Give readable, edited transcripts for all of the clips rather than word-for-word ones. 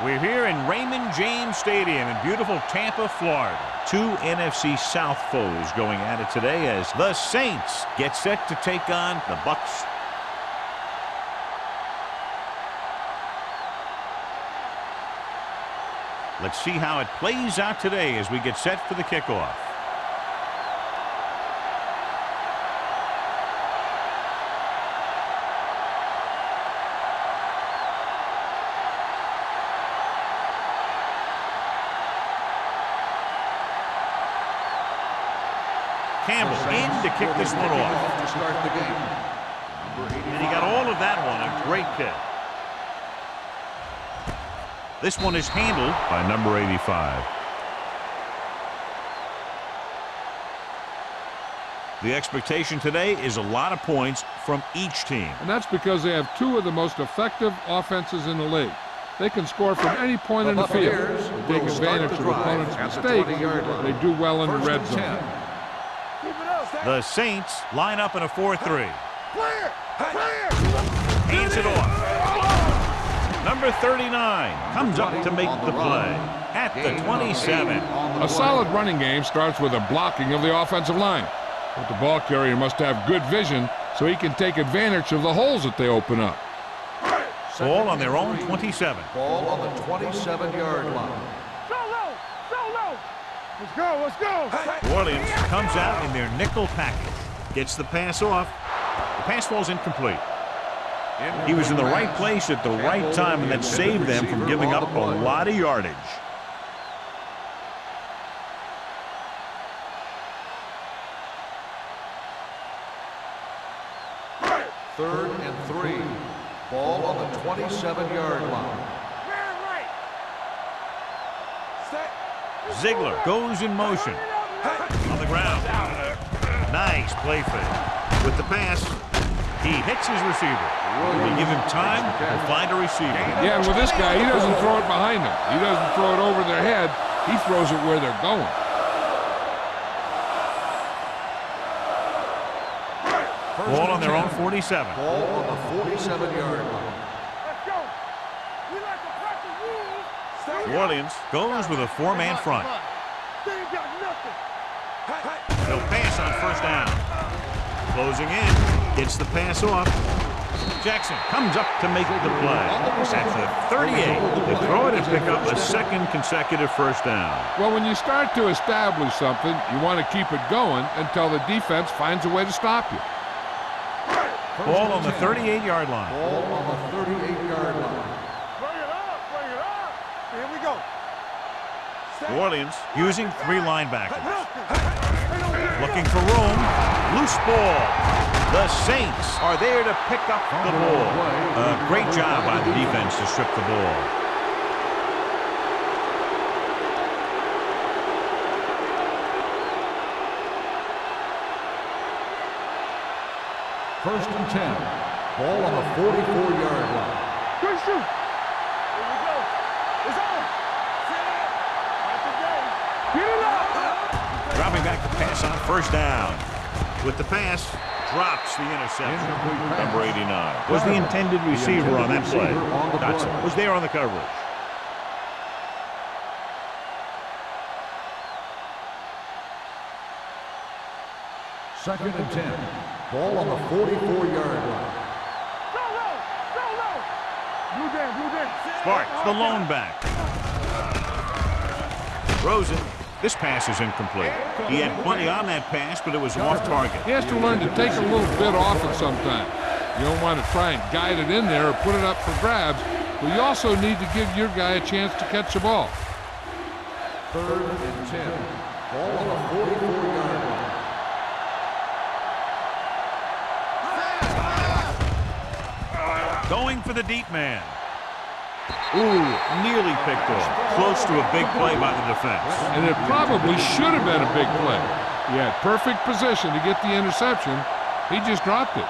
We're here in Raymond James Stadium in beautiful Tampa, Florida. Two NFC South foes going at it today as the Saints get set to take on the Bucks. Let's see how it plays out today as we get set for the kickoff. Campbell in to kick this one off. To start the game. And he got all of that one. A great kick. This one is handled by number 85. The expectation today is a lot of points from each team. And that's because they have two of the most effective offenses in the league. They can score from any point in the field. They take advantage of opponents' mistakes. They do well in the red zone. The Saints line up in a 4-3. Hands it off. Number 39 comes up to make the play at the 27. A solid running game starts with a blocking of the offensive line. But the ball carrier must have good vision so he can take advantage of the holes that they open up. Ball on their own 27. Ball on the 27-yard line. Let's go, let's go. New Orleans comes out in their nickel package. Gets the pass off. The pass falls incomplete. He was in the right place at the right time, and that saved them from giving up a lot of yardage. Third and 3. Ball on the 27-yard line. Ziegler goes in motion. On the ground. Nice play fake. With the pass, he hits his receiver. They give him time to find a receiver. Yeah, and with this guy, he doesn't throw it behind them. He doesn't throw it over their head. He throws it where they're going. Ball on their own 47. Ball on the 47-yard line. Let's go. We like to practice rules. New Orleans goes with a four-man front. They ain't got nothing. They'll pass on first down. Closing in, gets the pass off. Jackson comes up to make the play. At the 38, they throw it and pick up a second consecutive first down. Well, when you start to establish something, you want to keep it going until the defense finds a way to stop you. Ball on the 38-yard line. Ball on the 38-yard line. Bring it up, bring it up. Here we go. New Orleans using three linebackers. Looking for room. Loose ball. The Saints are there to pick up the ball. A great job by the defense to strip the ball. First and 10. Ball on the 44-yard line. Good shoot. Here we go. It's on. Get it up. Dropping back to pass on first down. With the pass, drops the interception. Number 89 was the intended receiver on that play. Dotson was there on the coverage. Second and 10. Ball on the 44-yard line. Go low. Go low. Blue down, blue down. Sparks, the lone back. Rosen. This pass is incomplete. He had plenty on that pass, but it was off target. He has to learn to take a little bit off it sometimes. You don't want to try and guide it in there or put it up for grabs, but you also need to give your guy a chance to catch the ball. Third and 10. Ball on the 44-yard line. Going for the deep man. Ooh, nearly picked off. Close to a big play by the defense. And it probably should have been a big play. He had perfect position to get the interception. He just dropped it.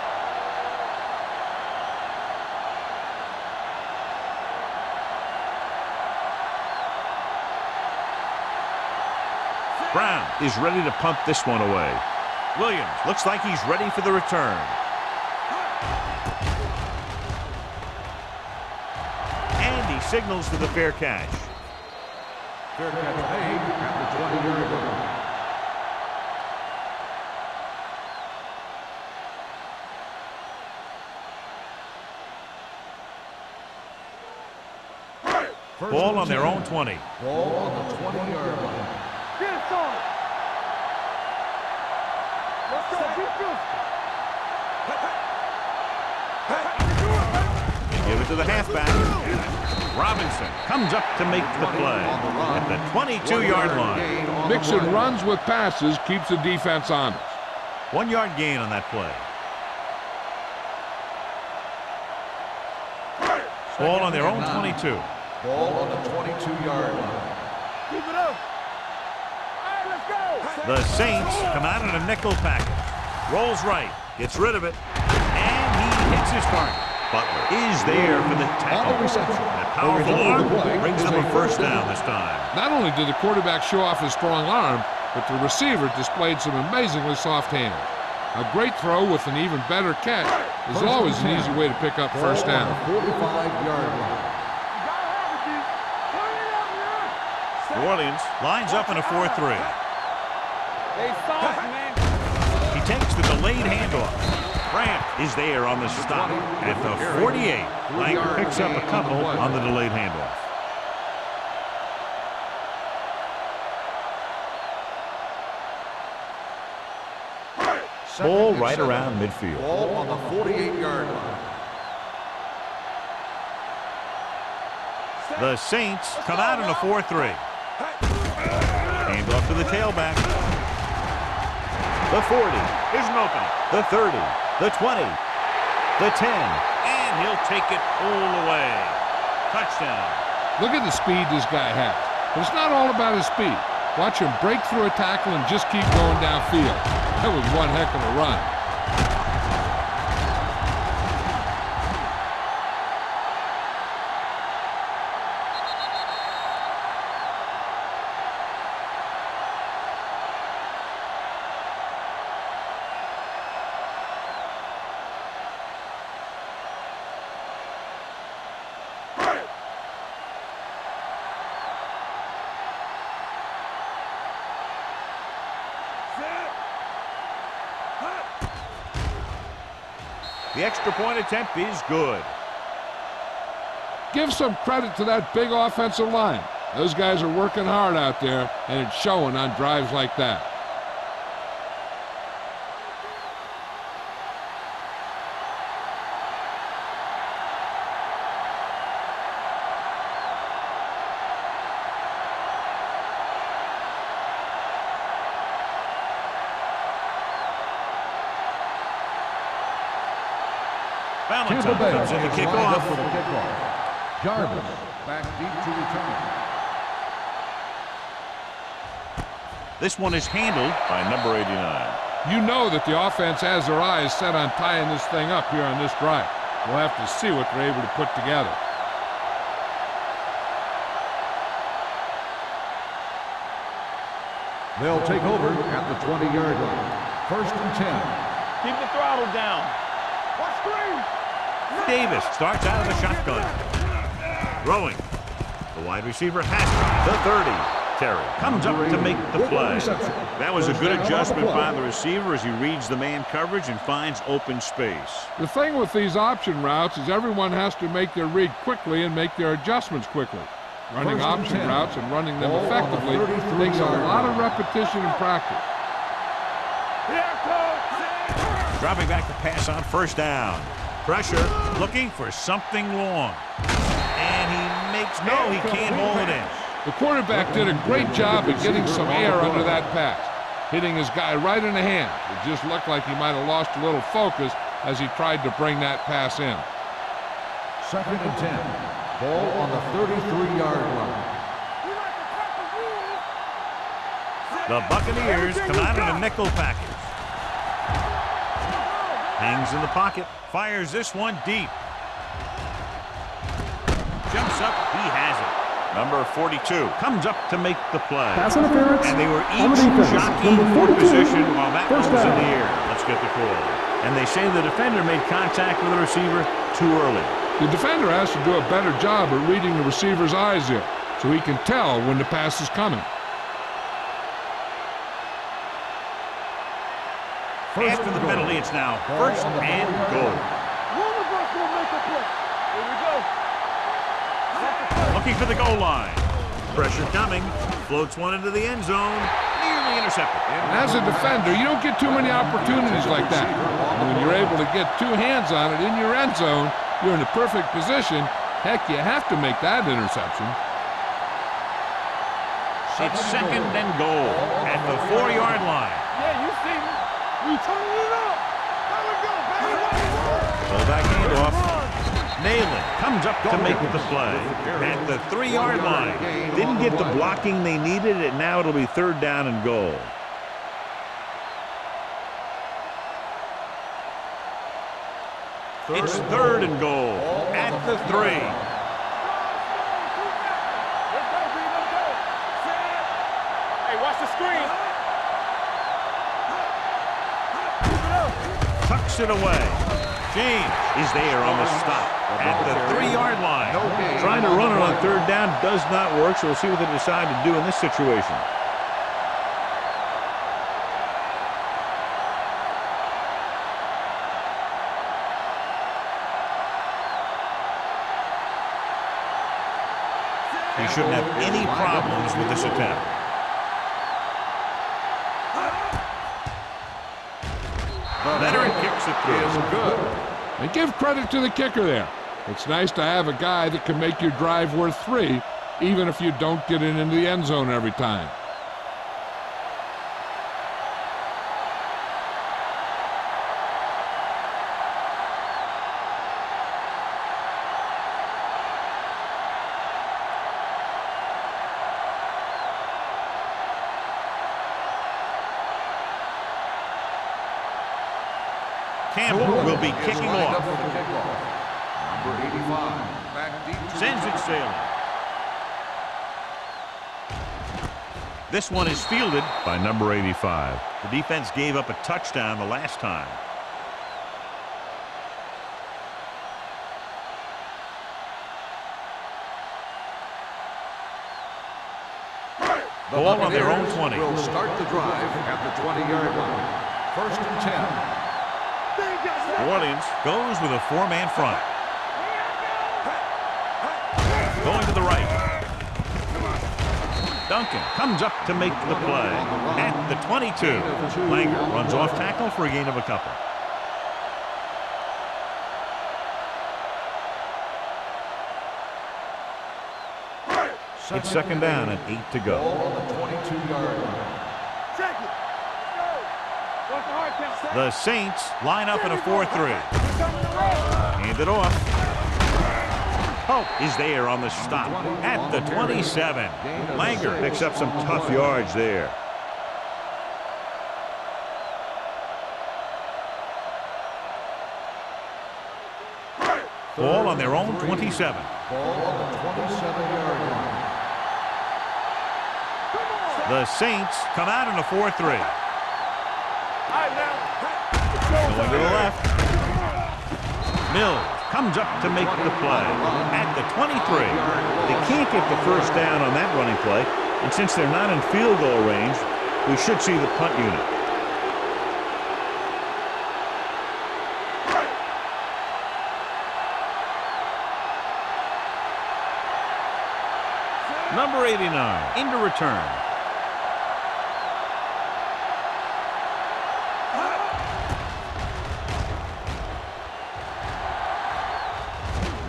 Brown is ready to punt this one away. Williams looks like he's ready for the return. signals for the fair catch. Fair catch made at the 20-yard line. Ball on their own 20. Ball on the 20-yard line. Get it, son. Let's go. Keep They give it to the halfback. Robinson comes up to make the play at the 22-yard line. Mixing runs with passes keeps the defense honest. 1 yard gain on that play. Ball on their own 22. Ball on the 22-yard line. Keep it up. All right, let's go. The Saints come out in a nickel package. Rolls right, gets rid of it, and he hits his target. Butler is there for the tackle. And a powerful arm brings them a first down this time. Not only did the quarterback show off his strong arm, but the receiver displayed some amazingly soft hands. A great throw with an even better catch is always an easy way to pick up first down. 45-yard line. New Orleans lines up in a 4-3. They soft, man. He takes the delayed handoff. Grant is there on the stop at the 48. Langer picks up a couple on the delayed handoff. Ball right around midfield. Ball on the 48-yard line. The Saints come out in a 4-3. Handoff to the tailback. The 40 is an opening. The 30, the 20, the 10, and he'll take it all the way. Touchdown. Look at the speed this guy has. But it's not all about his speed. Watch him break through a tackle and just keep going downfield. That was one heck of a run. The extra point attempt is good. Give some credit to that big offensive line. Those guys are working hard out there, and it's showing on drives like that. Valentine comes in to kick off. For the kickoff. Jarvis back deep to return. This one is handled by number 89. You know that the offense has their eyes set on tying this thing up here on this drive. We'll have to see what they're able to put together. They'll take over at the 20-yard line. 1st and 10. Keep the throttle down. Watch screen. Davis starts out of the shotgun. Throwing. The wide receiver has it. The 30. Terry comes up to make the play. That was a good adjustment by the receiver as he reads the man coverage and finds open space. The thing with these option routes is everyone has to make their read quickly and make their adjustments quickly. Running option routes and running them effectively takes a lot of repetition and practice. Dropping back to pass on 1st down. Pressure, looking for something long. And he makes, no, he can't hold it in. The quarterback did a great job of getting some air under that pass, hitting his guy right in the hand. It just looked like he might have lost a little focus as he tried to bring that pass in. 2nd and 10. Ball on the 33-yard line. The Buccaneers come out in a nickel package. Hangs in the pocket, fires this one deep. Jumps up, he has it. Number 42 comes up to make the play. Pass interference. And they were each jockeying for position while that one was in the air. Let's get the call. And they say the defender made contact with the receiver too early. The defender has to do a better job at reading the receiver's eyes here, so he can tell when the pass is coming. After the penalty, it's now first and goal. Looking for the goal line. Pressure coming. Floats one into the end zone. Nearly intercepted. As a defender, you don't get too many opportunities like that. And when you're able to get two hands on it in your end zone, you're in the perfect position. Heck, you have to make that interception. It's second and goal at the 4-yard line. Yeah, you see me. We turning it up. There we go, baby. Pull back handoff. Nayland comes up to make the play at the 3-yard line. Didn't get the blocking they needed, and now it'll be third down and goal. It's third and goal at the 3. Let's go, B, let's go. Hey, watch the screen. Tucks it away. James is there on the stop at the 3-yard line. Trying to run it on third down does not work, so we'll see what they decide to do in this situation. He shouldn't have any problems with this attempt. Veteran kicks it through. Good. And give credit to the kicker there. It's nice to have a guy that can make your drive worth 3, even if you don't get it into the end zone every time. Campbell will be kicking off. Number 85. Back deep. Sends it sailing. This one is fielded by number 85. The defense gave up a touchdown the last time. Ball on their own 20. Will start the drive at the 20-yard line. First and 10. New Orleans goes with a 4-man front. Going to the right. Duncan comes up to make the play at the 22. Langer runs off tackle for a gain of a couple. It's second down and 8 to go. Ball on the 22-yard line. The Saints line up in a 4-3. Hand it off. Pope is there on the stop at the 27. Langer picks up some tough yards there. Ball on their own 27. Ball on the 27-yard line. The Saints come out in a 4-3. Going to the left. Mills comes up to make the play at the 23. They can't get the first down on that running play, and since they're not in field goal range, we should see the punt unit. Number 89 into return.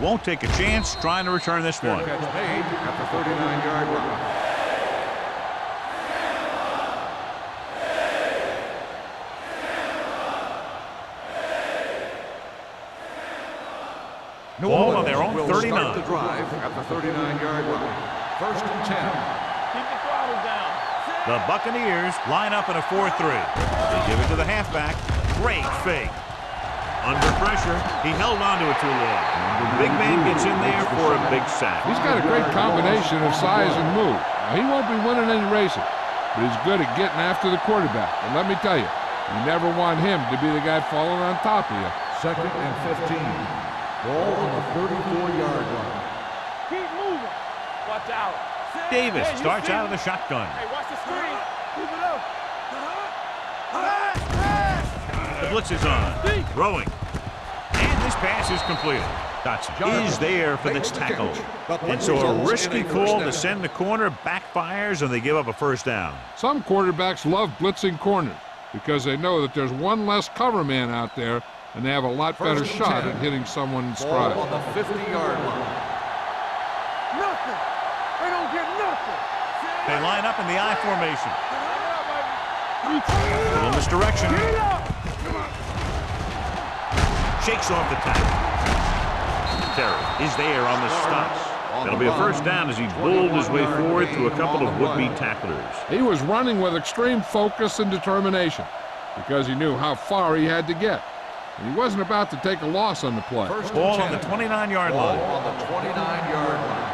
Won't take a chance trying to return this one. Catch made at the 39-yard line. Ball on their own will 39. Start the drive at the 39-yard line. First and 10. Keep the throttle down. The Buccaneers line up in a 4-3. They give it to the halfback. Great fake. Under pressure, he held on to it too long. The big man gets in there for a big sack. He's got a great combination of size and move. Now, he won't be winning any races, but he's good at getting after the quarterback. And let me tell you, You never want him to be the guy falling on top of you. 2nd and 15. Ball on the 34-yard line. Keep moving. Watch out. Davis Hey, you starts see out of me? the shotgun. Hey, watch the screen. Keep it up. The blitz is on. Throwing. And this pass is completed. Dotson is there for this tackle. And so a risky call to send the corner backfires, and they give up a first down. Some quarterbacks love blitzing corners because they know that there's one less cover man out there, and they have a lot better shot at hitting someone in stride. Ball on the 50-yard line. Nothing. They don't get nothing. They line up in the I formation. A Little misdirection. Get it up. Shakes off the tackle. Terry is there on the stop. It'll be a first down as he bulled his way forward through a couple of would-be tacklers. He was running with extreme focus and determination because he knew how far he had to get. And he wasn't about to take a loss on the play. Ball on the 29-yard Ball line. on the 29-yard line.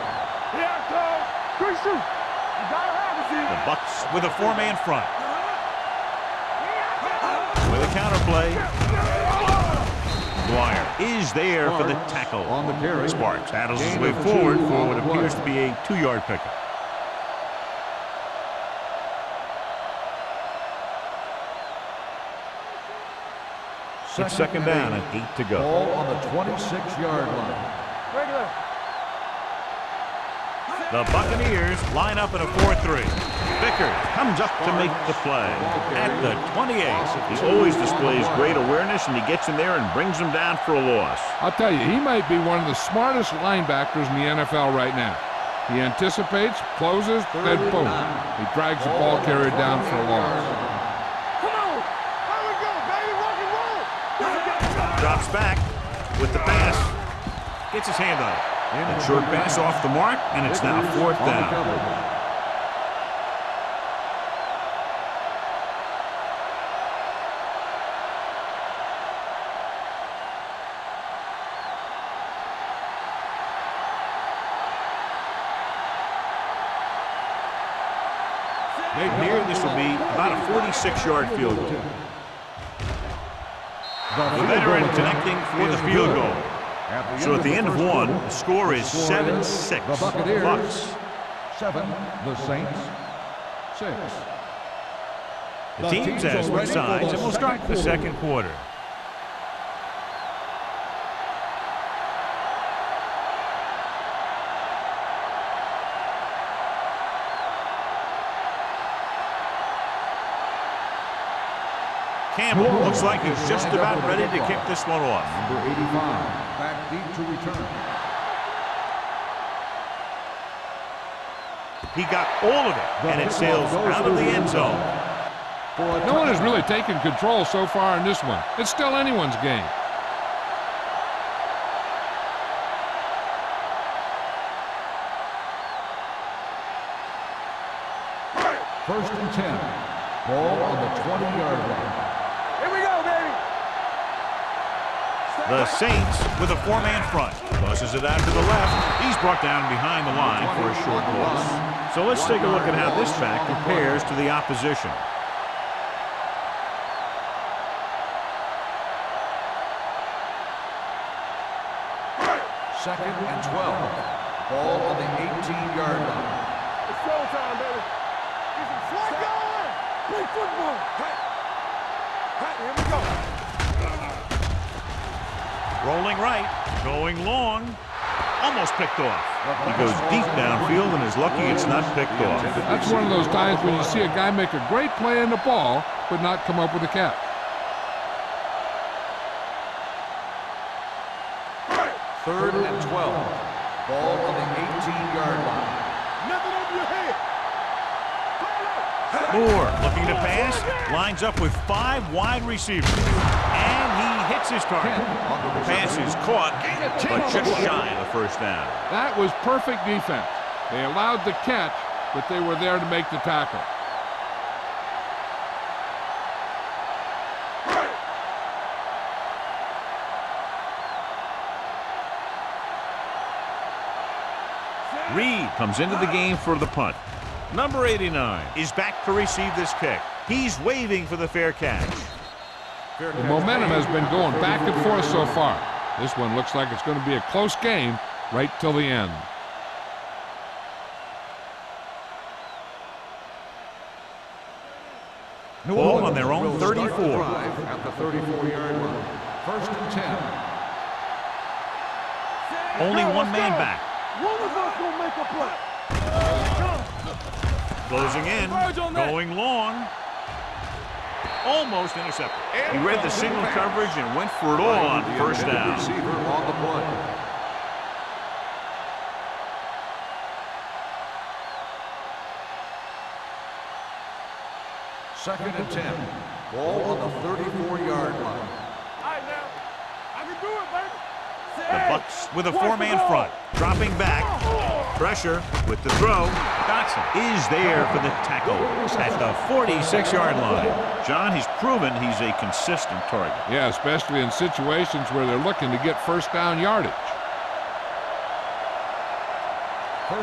Here I come. Christian. You gotta have it, The Bucks with a four-man front. With a counterplay. Dwyer is there for the tackle. On the carry. Sparks battles his way forward for what appears to be a 2-yard pickup. It's second down and 8 to go. Ball on the 26-yard line. Regular. The Buccaneers line up in a 4-3. Vickers comes up to make the play. At the 28, he always displays great awareness, and he gets in there and brings them down for a loss. I'll tell you, he might be one of the smartest linebackers in the NFL right now. He anticipates, closes, then boom. He drags the ball carrier down for a loss. Come on. There we go, baby. Rock and roll. Drops back with the pass. Gets his hand on it. And short pass off the mark, and it's now 4th down. Here, this will be about a 46-yard field goal. The veteran connecting for the field goal. So at the end of one, the score is 7-6. The Buccaneers, Bucks. 7. The Saints, 6. The teams have switched sides, and we'll start the second quarter. Campbell looks like he's just about ready to kick this one off. Number 85, back deep to return. He got all of it, and it sails out of the end zone. No one has really taken control so far in this one. It's still anyone's game. First and 10. Ball on the 20-yard line. Here we go, baby. The Saints with a four-man front. Tosses it out to the left. He's brought down behind the line for a short loss. So let's take a look at how this back compares to the opposition. Second and 12. Ball on the 18-yard line. It's showtime, baby. Get some flight going. Play football. Here we go. Rolling right, going long, almost picked off. He goes deep downfield and is lucky it's not picked off. That's one of those times when you see a guy make a great play on the ball, but not come up with a catch. Third and 12. Ball on the 18-yard line. Nothing over your head. Moore looking to pass, lines up with 5 wide receivers, and he hits his target. The pass is caught, but just shy of the first down. That was perfect defense. They allowed the catch, but they were there to make the tackle. Reed comes into the game for the punt. Number 89 is back to receive this kick. He's waving for the fair catch. The momentum has been going back and forth so far. This one looks like it's going to be a close game right till the end. Ball on their own 34. At the 34-yard line. First and 10. Only one man back. One of us will make a play. Closing in, going long. Almost intercepted. He read the single coverage and went for it all on first down. Receiver on the play. Second and 10. Ball on the 34-yard line. All right, now. I can do it, baby. The Bucks with a four-man front. Dropping back. Pressure with the throw. Dotson is there for the tackle at the 46-yard line. John, he's proven he's a consistent target. Yeah, especially in situations where they're looking to get first down yardage.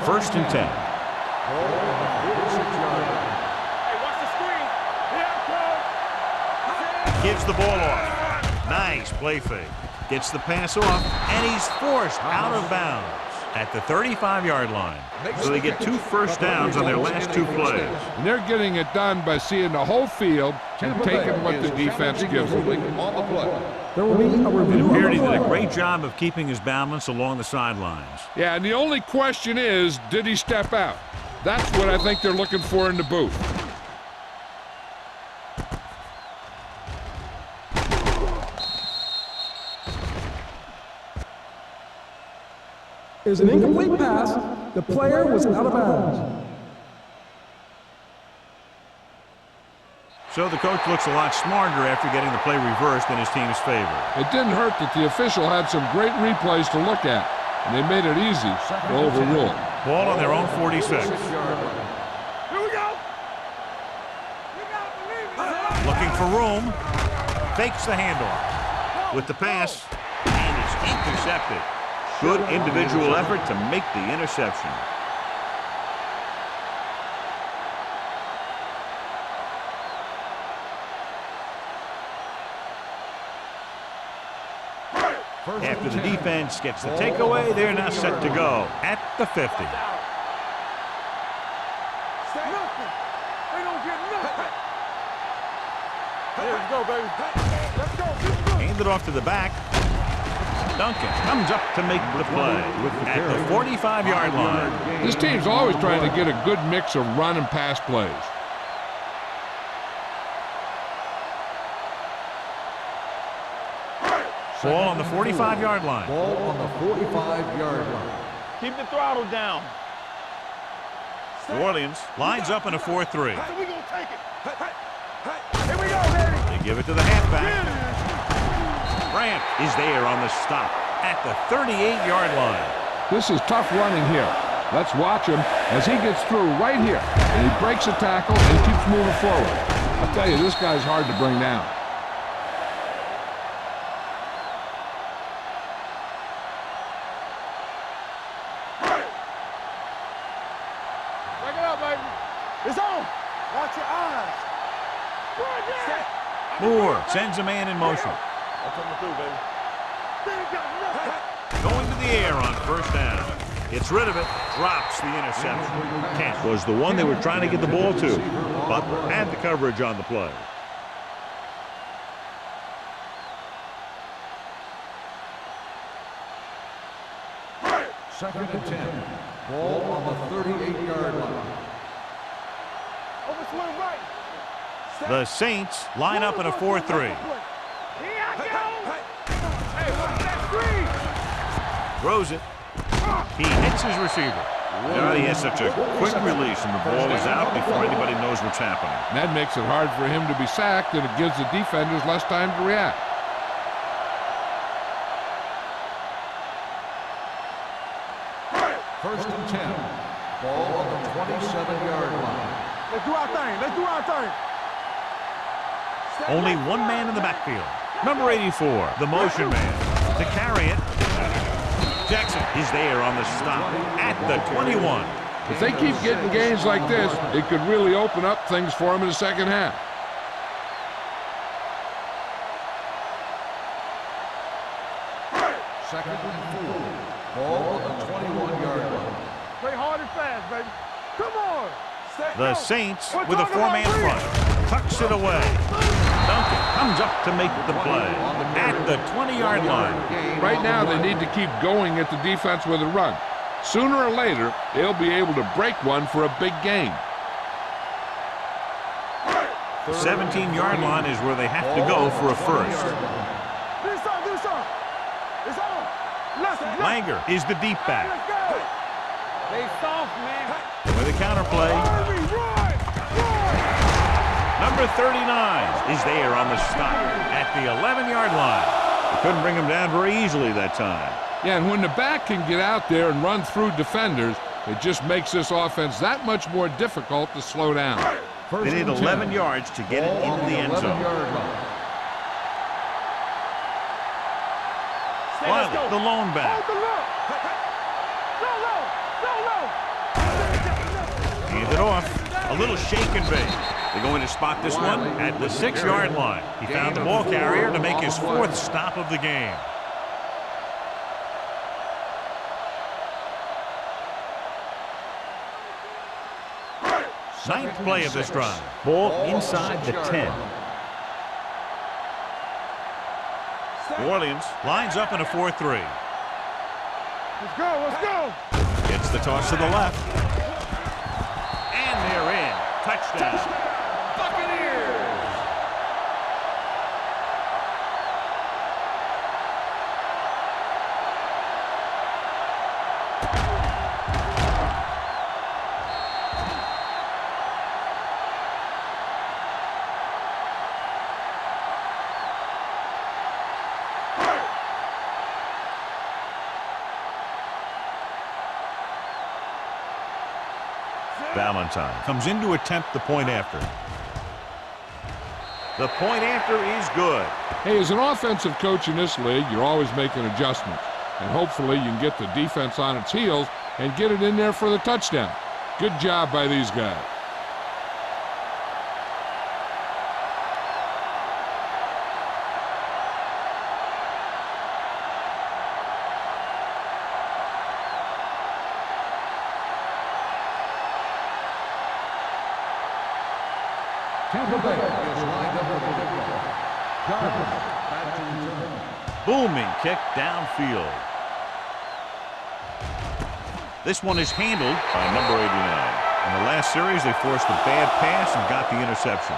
First and 10. Ball on the 46-yard line. Hey, watch the screen. Here it comes. Gives the ball off. Nice play fake. Gets the pass off, and he's forced out of bounds at the 35-yard line. So they get 2 first downs on their last 2 plays. And they're getting it done by seeing the whole field and taking what the defense gives them. On the play. There will be a review Appeared of he the did a play. great job of keeping his balance along the sidelines. Yeah, and the only question is, did he step out? That's what I think they're looking for in the booth. Is an incomplete pass. The player was out of bounds. So the coach looks a lot smarter after getting the play reversed in his team's favor. It didn't hurt that the official had some great replays to look at, and they made it easy to overrule. Ball on their own 46. Here we go. You gotta believe it. Looking for room. Fakes the handoff with the pass, and it's intercepted. Good individual effort to make the interception. After the defense gets the takeaway, they're now set to go at the 50. Nothing. They don't get nothing. There we go, baby. Let's go. Handed off to the back. Duncan comes up to make the play at the 45-yard line. This team's always trying to get a good mix of run and pass plays. Ball on the 45-yard line. Ball on the 45-yard line. Keep the throttle down. New Orleans lines up in a 4-3. We gonna take it. Here we go, baby. They give it to the halfback. Grant is there on the stop at the 38-yard line. This is tough running here. Let's watch him as he gets through right here. And he breaks a tackle and keeps moving forward. I'll tell you, this guy's hard to bring down. Check it out, baby. It's on. Watch your eyes. Moore sends a man in motion. I'm coming through, baby. They ain't got nothing. Going to the air on first down. Gets rid of it, drops the interception. Kent was the one they were trying to get the ball to. Butler had the coverage on the play. Second and 10. Ball on the 38-yard line. Over swing right. The Saints line up in a 4-3. Here I go. Hey, what's that screen? Throws it. He hits his receiver. He has such a quick release, and the ball is out before anybody knows what's happening. And that makes it hard for him to be sacked, and it gives the defenders less time to react. First and 10. Ball on the 27-yard line. Let's do our thing. Let's do our thing. Only one man in the backfield. Number 84, the motion man. To carry it, Jackson is there on the stop at the 21. If they keep getting gains like this, it could really open up things for them in the second half. Second and 4. Ball on the 21-yard line. Play hard and fast, baby. Come on. The Saints with a four-man front. Tucks it away. Duncan comes up to make the play at the 20-yard line. Right now, they need to keep going at the defense with a run. Sooner or later, they'll be able to break one for a big gain. The 17-yard line is where they have to go for a first. Do something. It's on. Langer is the deep back. Let's go. They soft, man. With a counterplay. Run. Number 39 is there on the stop at the 11-yard line. They couldn't bring him down very easily that time. Yeah, and when the back can get out there and run through defenders, it just makes this offense that much more difficult to slow down. They need 11 yards to get it into the end zone. Wiley, the lone back. Hands it off. A little shake and bake. They're going to spot this one at the 6-yard line. He found the ball carrier to make his 4th stop of the game. Ninth play of this drive. Ball inside the 10. New Orleans lines up in a 4-3. Let's go. Gets the toss to the left. And they're in. Touchdown. Valentine comes in to attempt the point after. The point after is good. Hey, as an offensive coach in this league, you're always making adjustments. And hopefully you can get the defense on its heels and get it in there for the touchdown. Good job by these guys. Tampa Bay is lined up for the kickoff. Gardner back to return. Booming kick downfield. This one is handled by number 89. In the last series, they forced a bad pass and got the interception.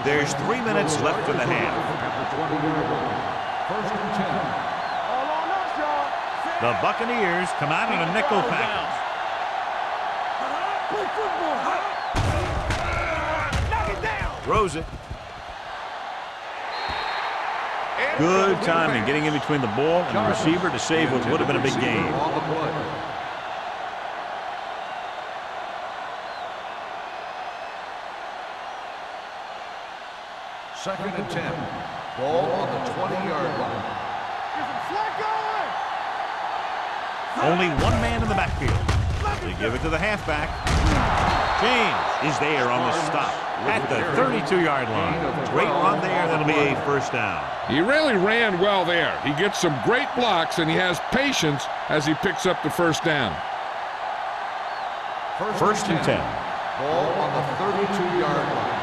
There's 3 minutes left in the half. At the 20-yard line. First and 10. All on us, y'all. The Buccaneers come out in a nickel package. Play football. Knock it down. Throws it. Good timing getting in between the ball and the receiver to save what would have been a big game. On the play. Second and 10. Ball on the 20-yard line. Get some slack going. Only one man in the backfield. They give it to the halfback. James is there on the stop at the 32-yard line. Great run there. That'll be a first down. He really ran well there. He gets some great blocks, and he has patience as he picks up the first down. First and 10. Ball on the 32-yard line.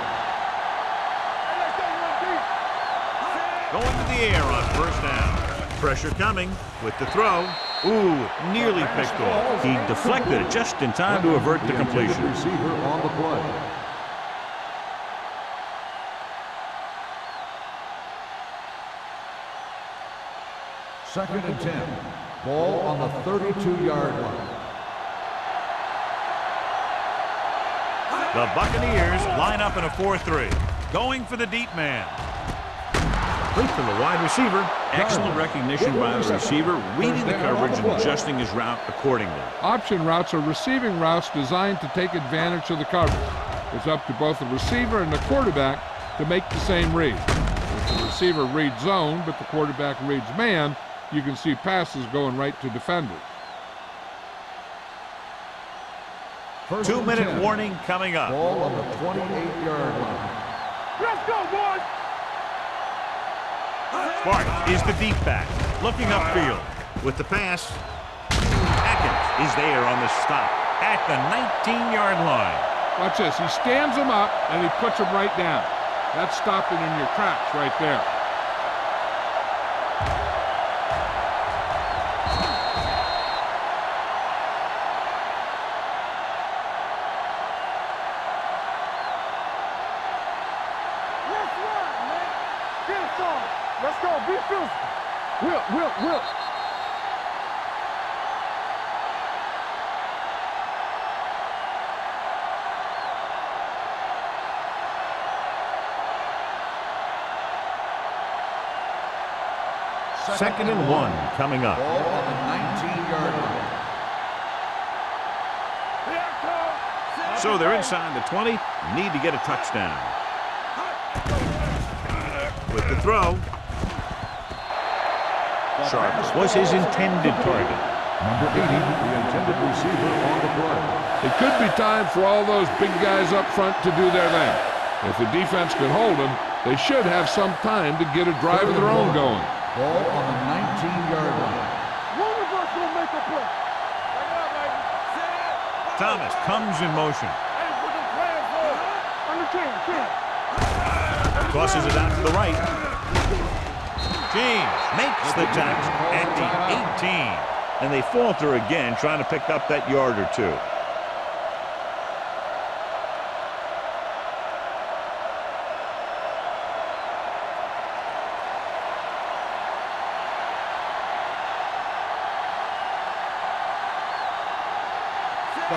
Going to the air on first down. Pressure coming with the throw. Ooh, nearly picked off. He deflected it just in time to avert the completion. Receiver on the play. Second and 10. Ball on the 32-yard line. The Buccaneers line up in a 4-3. Going for the deep man. Complete from the wide receiver. Excellent recognition by the receiver, reading the coverage and adjusting his route accordingly. Option routes are receiving routes designed to take advantage of the coverage. It's up to both the receiver and the quarterback to make the same read. If the receiver reads zone, but the quarterback reads man, you can see passes going right to defenders. First 2-minute and 10. warning coming up. Ball on the 28-yard line. Let's go, boys! Bart is the deep back, looking upfield. With the pass, Atkins is there on the stop at the 19-yard line. Watch this. He stands him up, and he puts him right down. That's stopping in your tracks right there. Let's run, man! Get it on! Let's go, be physical! Will! Second and 1 coming up. Ball on the 19-yard line. Here it comes! So they're inside the 20. Need to get a touchdown. With the throw, Sharp was his intended target. Number 80, the intended receiver on the play. It could be time for all those big guys up front to do their thing. If the defense can hold them, they should have some time to get a drive of their own going. Ball on the 19-yard line. One of us gonna make a play! Bring it up, baby! Set! Thomas comes in motion. Hey, put them plans forward! Under 10. Tosses it out to the right. James makes the tackle at the 18. And they falter again, trying to pick up that yard or two.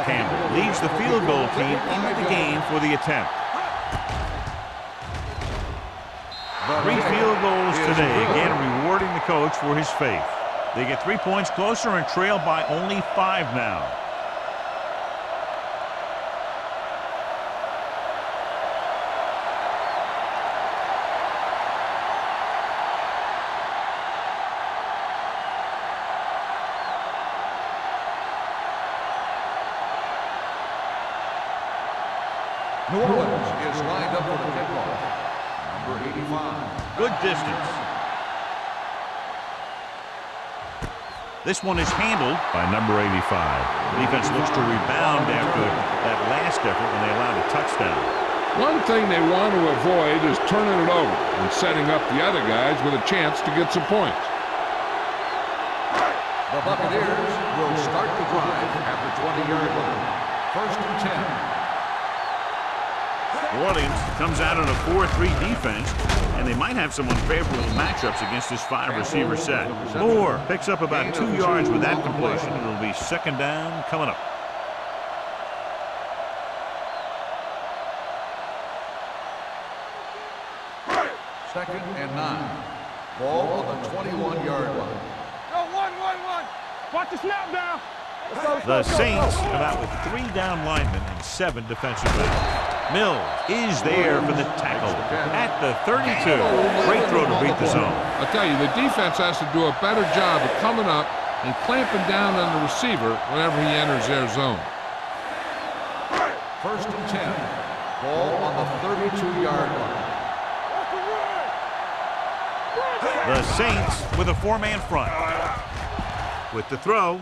Campbell leads the field goal team into the game for the attempt. 3 field goals today, again rewarding the coach for his faith. They get 3 points closer and trail by only 5 now. New Orleans is lined up for the kickoff. Number 85. Good distance. This one is handled by number 85. The defense looks to rebound after that last effort when they allowed a touchdown. One thing they want to avoid is turning it over and setting up the other guys with a chance to get some points. The Buccaneers will start the drive at the 20-yard line. First and 10. New Orleans comes out on a 4-3 defense, and they might have some unfavorable matchups against this 5-receiver set. Moore picks up about 2 yards with that completion. It'll be second down coming up. Second and 9. Ball on the 21-yard line. Go, one. Watch the snap down. The Saints come out with 3 down linemen and 7 defensive backs. Mills is there for the tackle at the 32. Great throw to beat the zone. I'll tell you, the defense has to do a better job of coming up and clamping down on the receiver whenever he enters their zone. First and 10. Ball on the 32-yard line. The Saints with a 4-man front. With the throw.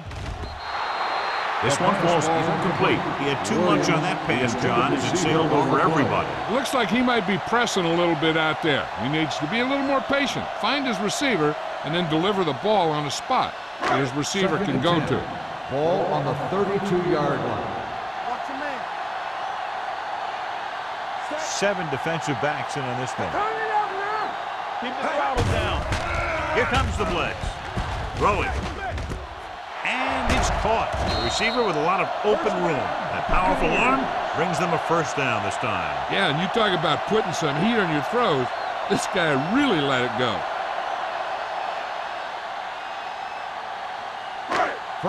This one falls incomplete. He had too much on that pass, John, as it sailed over everybody. Looks like he might be pressing a little bit out there. He needs to be a little more patient, find his receiver, and then deliver the ball on a spot that his receiver can go to. Ball on the 32-yard line. Watch your man. 7 defensive backs in on this one. Turn it up now. Keep the throttle down. Here comes the blitz. Throwing. And it's caught. The receiver with a lot of open room. That powerful arm brings them a first down this time. Yeah, and you talk about putting some heat on your throws. This guy really let it go.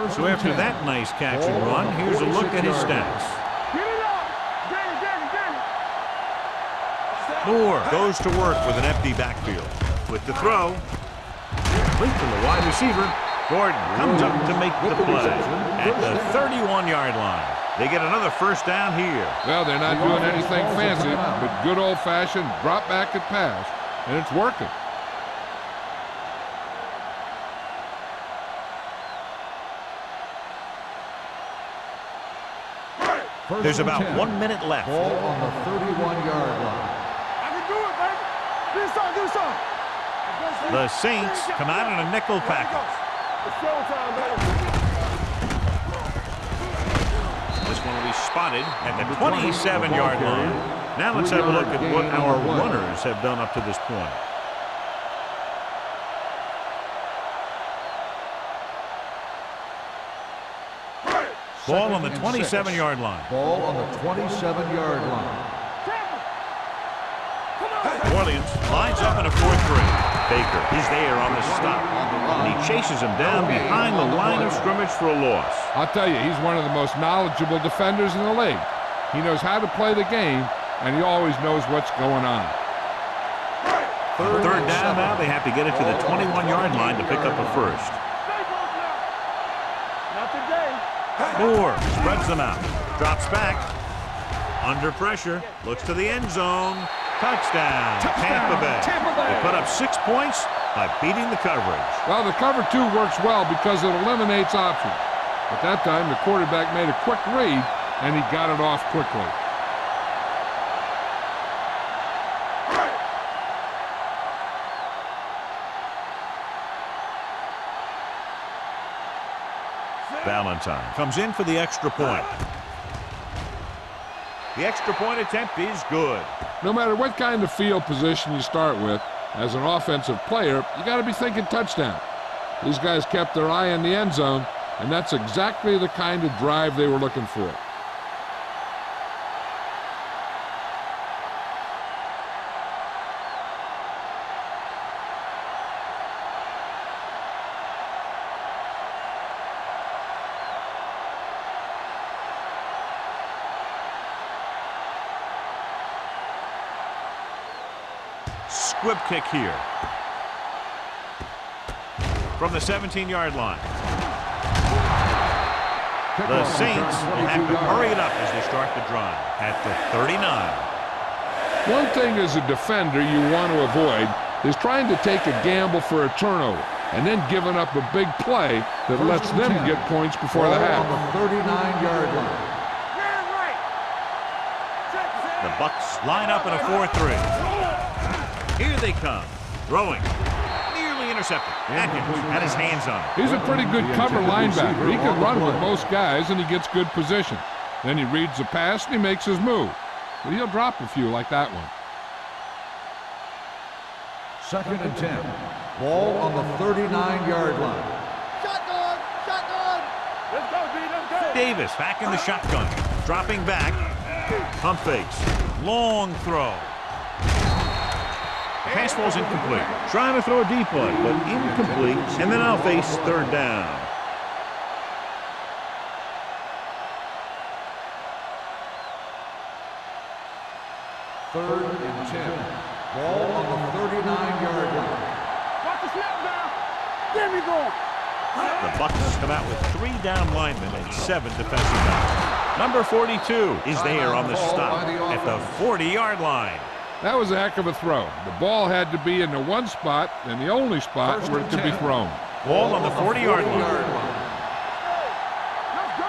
So after that nice catch and run, here's a look at his stats. Get it up. Get it. Moore goes to work with an empty backfield. With the throw, complete from the wide receiver. Gordon comes up to make the play at the 31-yard line. They get another first down here. Well, they're not doing anything fancy, but good old-fashioned drop back and pass, and it's working. There's about 1 minute left. Ball on the 31-yard line. I can do it, baby. This side. The Saints come out in a nickel package. It's showtime, baby. This one will be spotted at the 27-yard line. Now let's have a look at what our runners have done up to this point. Ball on the 27-yard line. Ball on the 27-yard line. New Orleans lines up in a 4-3. Baker, he's there on the stop. And he chases him down behind the line of scrimmage for a loss. I'll tell you, he's one of the most knowledgeable defenders in the league. He knows how to play the game, and he always knows what's going on. Third down now, they have to get it to the 21-yard line to pick up a first. Not today. Moore spreads them out. Drops back. Under pressure. Looks to the end zone. Touchdown, Tampa Bay. They put up 6 points by beating the coverage. Well, the cover 2 works well because it eliminates options. At that time, the quarterback made a quick read, and he got it off quickly. Valentine comes in for the extra point. The extra point attempt is good. No matter what kind of field position you start with, as an offensive player, you got to be thinking touchdown. These guys kept their eye on the end zone, and that's exactly the kind of drive they were looking for. Squib kick here. From the 17-yard line. The Saints will have to hurry it up as they start the drive at the 39. One thing as a defender you want to avoid is trying to take a gamble for a turnover and then giving up a big play that lets them get points before the half. On the 39-yard line. The Bucks line up in a 4-3. Here they come. Throwing. Nearly intercepted. Atkins had his hands on it. He's a pretty good cover linebacker. He can run with most guys, and he gets good position. Then he reads the pass, and he makes his move. But he'll drop a few like that one. 2nd and 10. Ball on the 39-yard line. Shotgun. Let's go, B. Let's go. Davis back in the shotgun. Dropping back. Pump fakes. Long throw. Pass ball's incomplete. Trying to throw a deep one, but incomplete. And then I'll face third down. Third and 10. Ball on the 39-yard line. Got the snap down. There we go. The Bucks come out with 3 down linemen and 7 defensive backs. Number 42 is there on the stop at the 40-yard line. That was a heck of a throw. The ball had to be in the one spot and the only spot for it to be thrown. Ball on the 40-yard line. Let's go.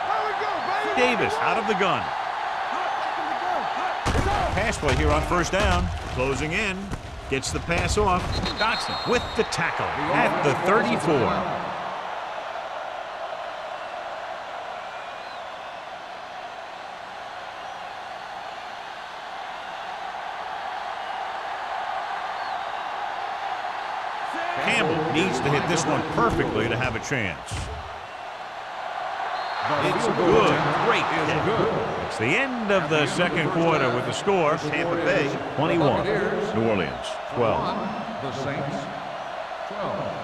There we go, baby. Davis out of the gun. Pass play here on first down. Closing in. Gets the pass off. Dotson with the tackle at the 34. Campbell needs to hit this one perfectly to have a chance. It's good. Great kick. It's the end of the second quarter with the score. Tampa Bay 21. New Orleans 12. The Saints 12.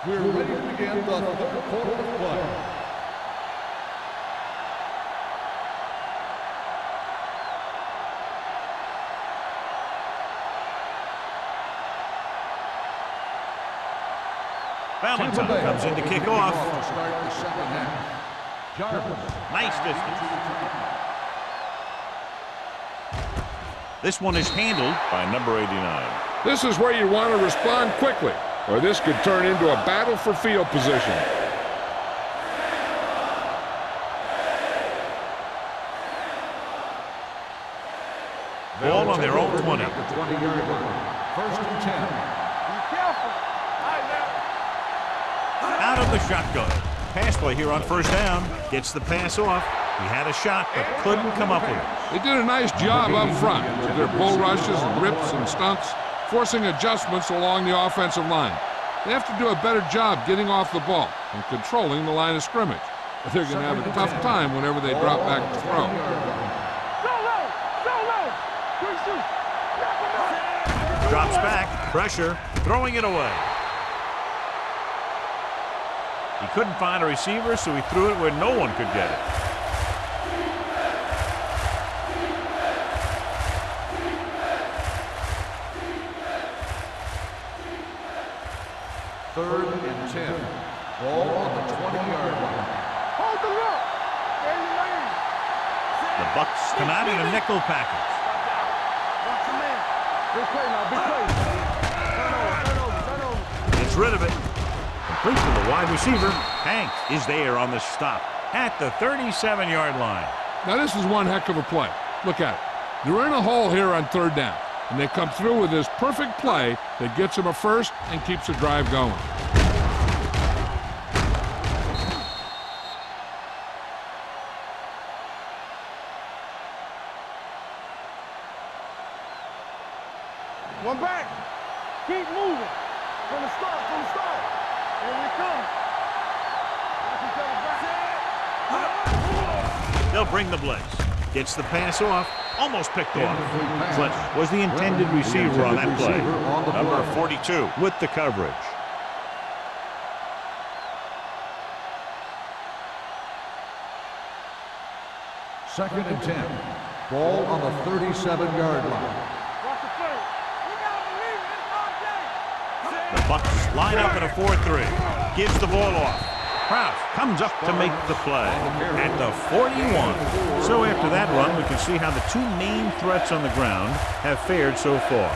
We're ready to begin the third quarter of play. Valentine comes in to kick off. To start the second half. Jarvis. Nice distance. This one is handled by number 89. This is where you want to respond quickly, or this could turn into a battle for field position. Ball on their own 20. At the 20-yard line. First and 10. Be careful. All right, now. Out of the shotgun. Pass play here on first down. Gets the pass off. He had a shot, but couldn't come up with it. They did a nice job up front with their bull rushes and rips and stunts, forcing adjustments along the offensive line. They have to do a better job getting off the ball and controlling the line of scrimmage. But they're going to have a tough time whenever they drop back to throw. Go low. Go low. Quick shoot. Wrap him up. Drops back. Pressure. Throwing it away. He couldn't find a receiver, so he threw it where no one could get it. Third and 10. Ball on the 20-yard line. Hold the look. Stay in your lane. The Bucks come out in a nickel package. Watch your man. Big play now. Big play. Turn over. Gets rid of it. Complete to the wide receiver. Hank is there on the stop at the 37-yard line. Now this is one heck of a play. Look at it. They're in a hole here on third down, and they come through with this perfect play that gets them a first and keeps the drive going. One back. Keep moving. From the start. Here we come. Watch each other back. They'll bring the blitz. Gets the pass off. Almost picked off. But was the intended receiver on that play. Number 42 with the coverage. Second and 10. Ball on the 37-yard line. Watch the play. We gotta believe it. It's our day. The Bucks line up in a 4-3. Gives the ball off. Kraus comes up to make the play at the 41. So after that run, we can see how the two main threats on the ground have fared so far.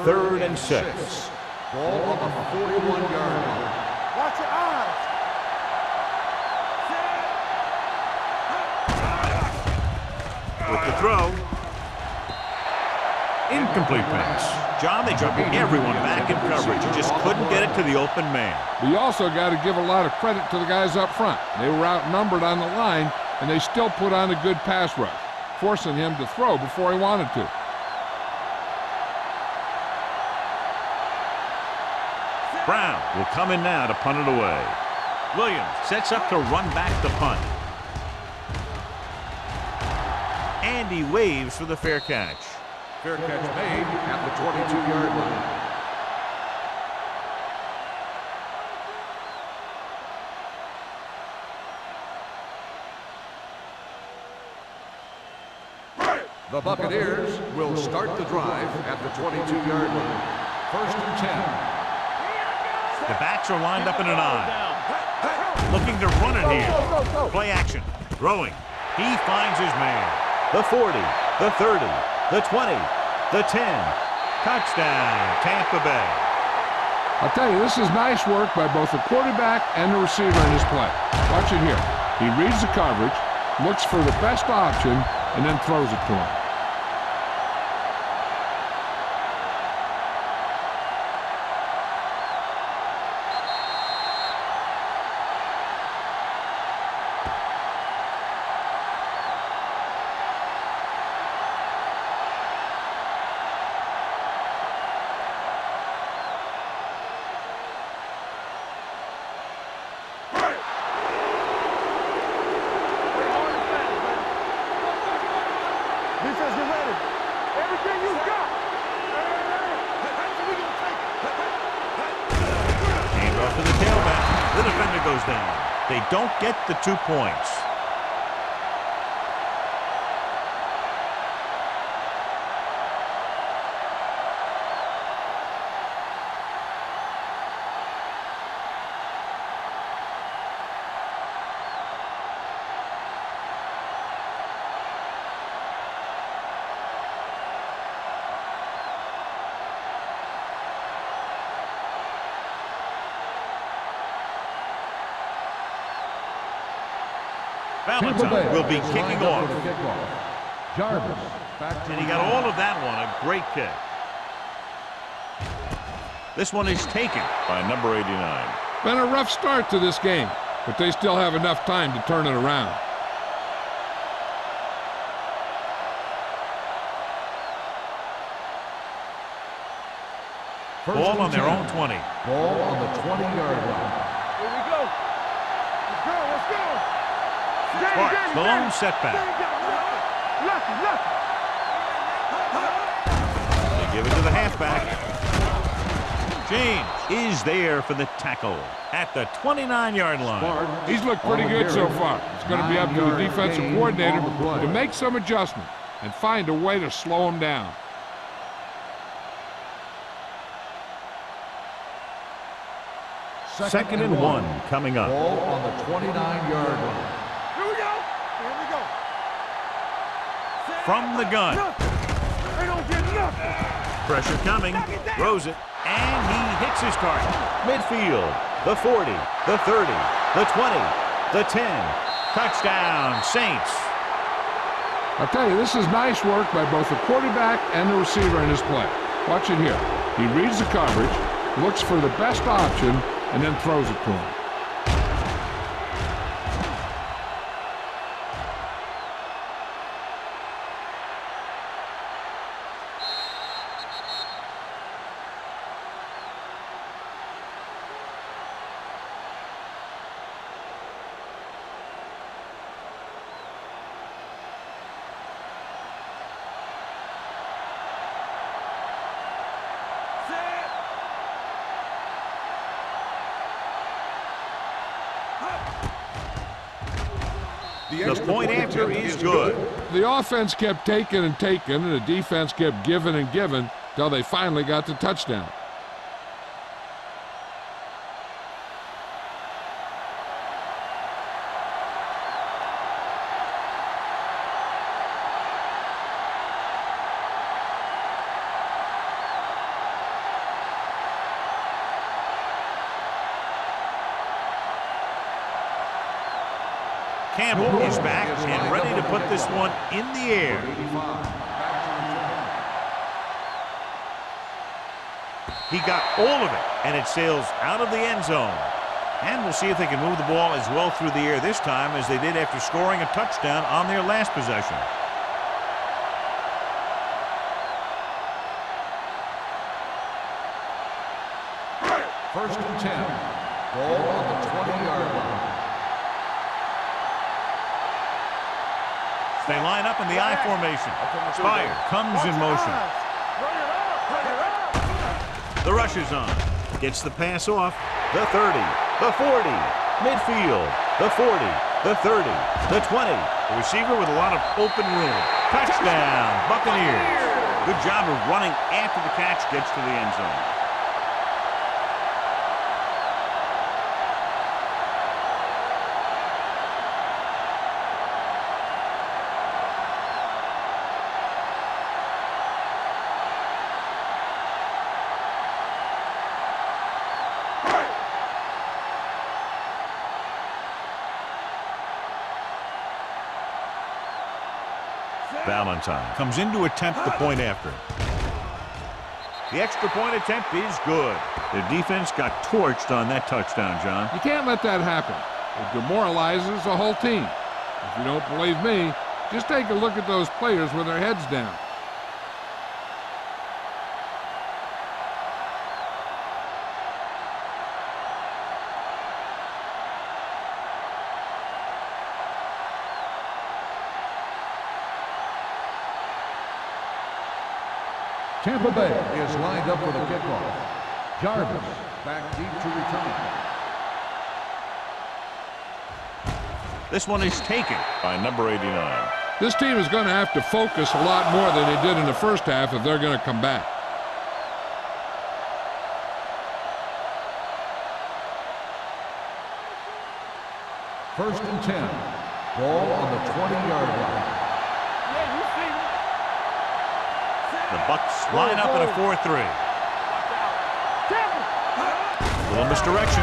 Third and 6. Ball on the 41-yard line. Watch your eyes. With the throw. Incomplete pass. John, they jumped everyone back in coverage. You just couldn't get it to the open man. But you also got to give a lot of credit to the guys up front. They were outnumbered on the line, and they still put on a good pass rush, forcing him to throw before he wanted to. Brown will come in now to punt it away. Williams sets up to run back the punt. And he waves for the fair catch. Fair catch made at the 22-yard line. The Buccaneers will start the drive at the 22-yard line. First and 10. The backs are lined up in an I. Looking to run it here. Play action. Throwing. He finds his man. The 40, the 30, the 20, the 10. Touchdown, Tampa Bay. I'll tell you, this is nice work by both the quarterback and the receiver in this play. Watch it here. He reads the coverage, looks for the best option, and then throws it to him. Defense, get ready. Everything you got. Hand off to the tailback. The defender goes down. They don't get the 2 points. Valentine will be kicking off. Jarvis. And he got all of that one. A great kick. This one is taken by number 89. Been a rough start to this game, but they still have enough time to turn it around. Ball on their own 20. Ball on the 20-yard line. Here we go. Let's go, let's go. Sparks, the lone setback. They give it to the halfback. James is there for the tackle at the 29-yard line. He's looked pretty good so far. It's going to be up to the defensive coordinator to make some adjustment and find a way to slow him down. Second and 1 coming up. Ball on the 29-yard line. Here we go. Here we go. From the gun. They don't get nothing. Pressure coming. Throws it. And he hits his target. Midfield. The 40. The 30. The 20. The 10. Touchdown, Saints. I'll tell you, this is nice work by both the quarterback and the receiver in his play. Watch it here. He reads the coverage, looks for the best option, and then throws it to him. The point after is good. The offense kept taking and taking, and the defense kept giving and giving till they finally got the touchdown. Campbell is back and ready to put this one in the air. He got all of it, and it sails out of the end zone. And we'll see if they can move the ball as well through the air this time as they did after scoring a touchdown on their last possession. First and 10. Ball on the 20-yard line. They line up in the I formation. Spire comes in motion. The rush is on. Gets the pass off. The 30, the 40, midfield, the 40, the 30, the 20. The receiver with a lot of open room. Touchdown, Buccaneers. Good job of running after the catch gets to the end zone. Valentine comes in to attempt the point after. The extra point attempt is good. Their defense got torched on that touchdown, John. You can't let that happen. It demoralizes the whole team. If you don't believe me, just take a look at those players with their heads down. Tampa Bay is lined up for the kickoff. Jarvis back deep to return. This one is taken by number 89. This team is going to have to focus a lot more than they did in the first half if they're going to come back. First and 10. Ball on the 20-yard line. The Bucs line up in a 4-3. Little misdirection.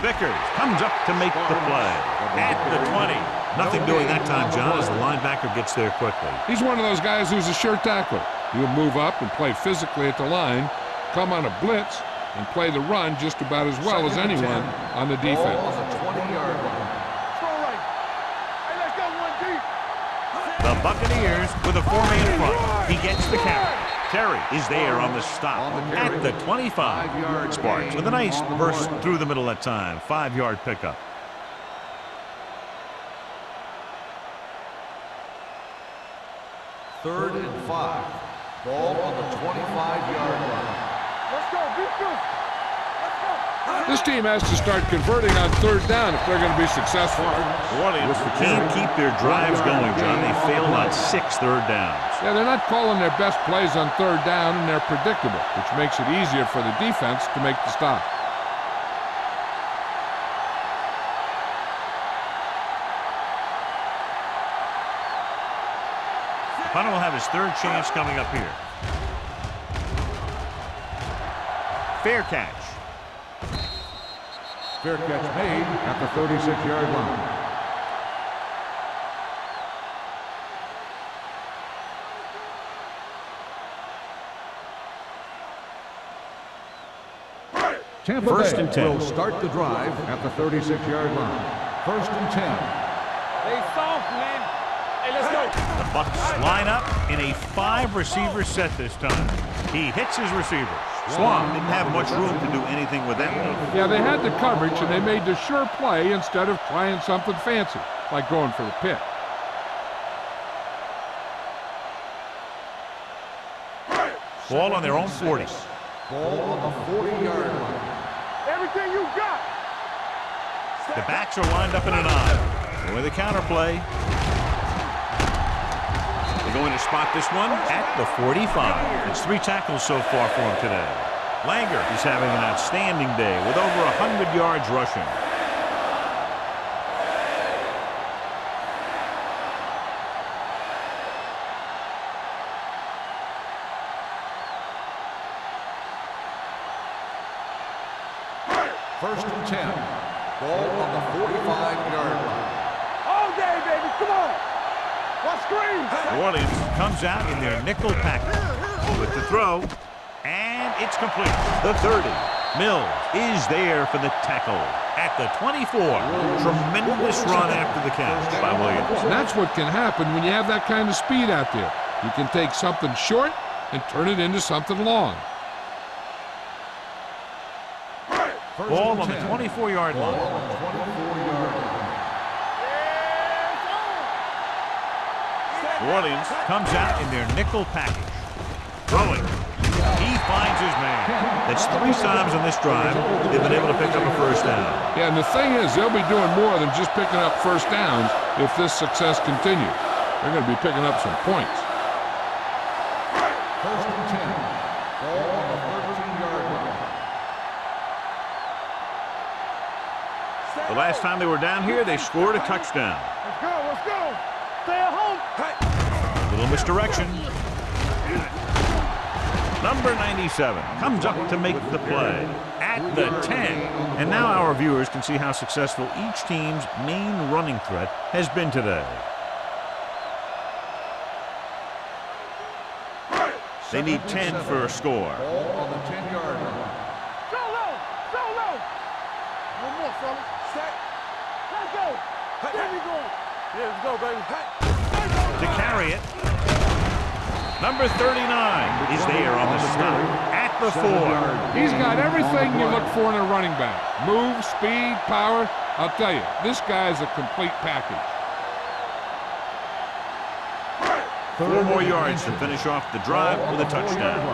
Vickers comes up to make the play at the 20. Nothing doing that time, John, as the linebacker gets there quickly. He's one of those guys who's a sure tackler. He'll move up and play physically at the line, come on a blitz, and play the run just about as well as anyone on the defense. Ball on the 20-yard line. right. Hey, let's go one deep. The Buccaneers with a 4-man front. He gets the carry. Terry is there on the stop at the 25. Sparks with a nice burst through the middle that time. 5-yard pickup. Third and 5. Ball on the 25-yard line. Let's go. Beat this. Let's go. This team has to start converting on third down if they're going to be successful. Orleans can't keep their drives going, John. They failed on 6 third downs. Yeah, they're not calling their best plays on third down, and they're predictable, which makes it easier for the defense to make the stop. Punter will have his third chance coming up here. Fair catch. Fair catch made at the 36-yard line. Tampa First Bay and 10. will start the drive at the 36-yard line. First and 10. They soft, man. Hey, let's go. The Bucs line up in a 5-receiver set this time. He hits his receivers. Swan didn't have much room to do anything with that one. Yeah, they had the coverage, and they made the sure play instead of trying something fancy, like going for the pick. Ball on their own 40. Ball on the 40-yard line. Everything you got. The backs are lined up in an eye. With a counterplay. They're going to spot this one at the 45. It's 3 tackles so far for him today. Langer is having an outstanding day with over 100 yards rushing. First and 10. Ball on the 45-yard line. All day, baby. Come on. What screen? New Orleans comes out in their nickel package with the throw, and it's complete. The 30. Mills is there for the tackle at the 24. Tremendous run after the catch by Williams. And that's what can happen when you have that kind of speed out there. You can take something short and turn it into something long. Ball on the 24-yard line. Ball on the 24-yard line. New Orleans comes out in their nickel package. Throwing. He finds his man. That's 3 times on this drive they've been able to pick up a first down. Yeah, and the thing is, they'll be doing more than just picking up first downs if this success continues. They're going to be picking up some points. First and 10. Ball on the 13-yard line. The last time they were down here, they scored a touchdown. Let's go. Let's go. Stay at home. A little misdirection. Number 97 comes up to make the play at the 10. And now our viewers can see how successful each team's main running threat has been today. They need 10 for a score. Ball on the 10-yard line. Go low. Go low. One more, fellas. Set. Let's go. There we go. Yeah, let's go, baby. To carry it, number 39 is there on the stop at the 4. He's got everything you look for in a running back. Move, speed, power. I'll tell you, this guy's a complete package. 4 more yards to finish off the drive with a touchdown.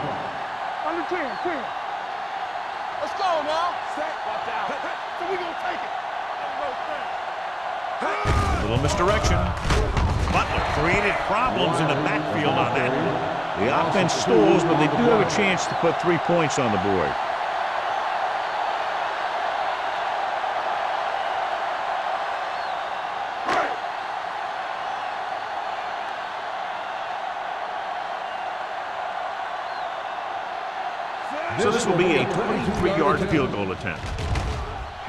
Under 10. Let's go now. Set. Watch out. So we gonna take it. A little misdirection. Butler created problems in the backfield on that. The offense stalls, but they do have a chance to put 3 points on the board. So this will be a 23-yard field goal attempt.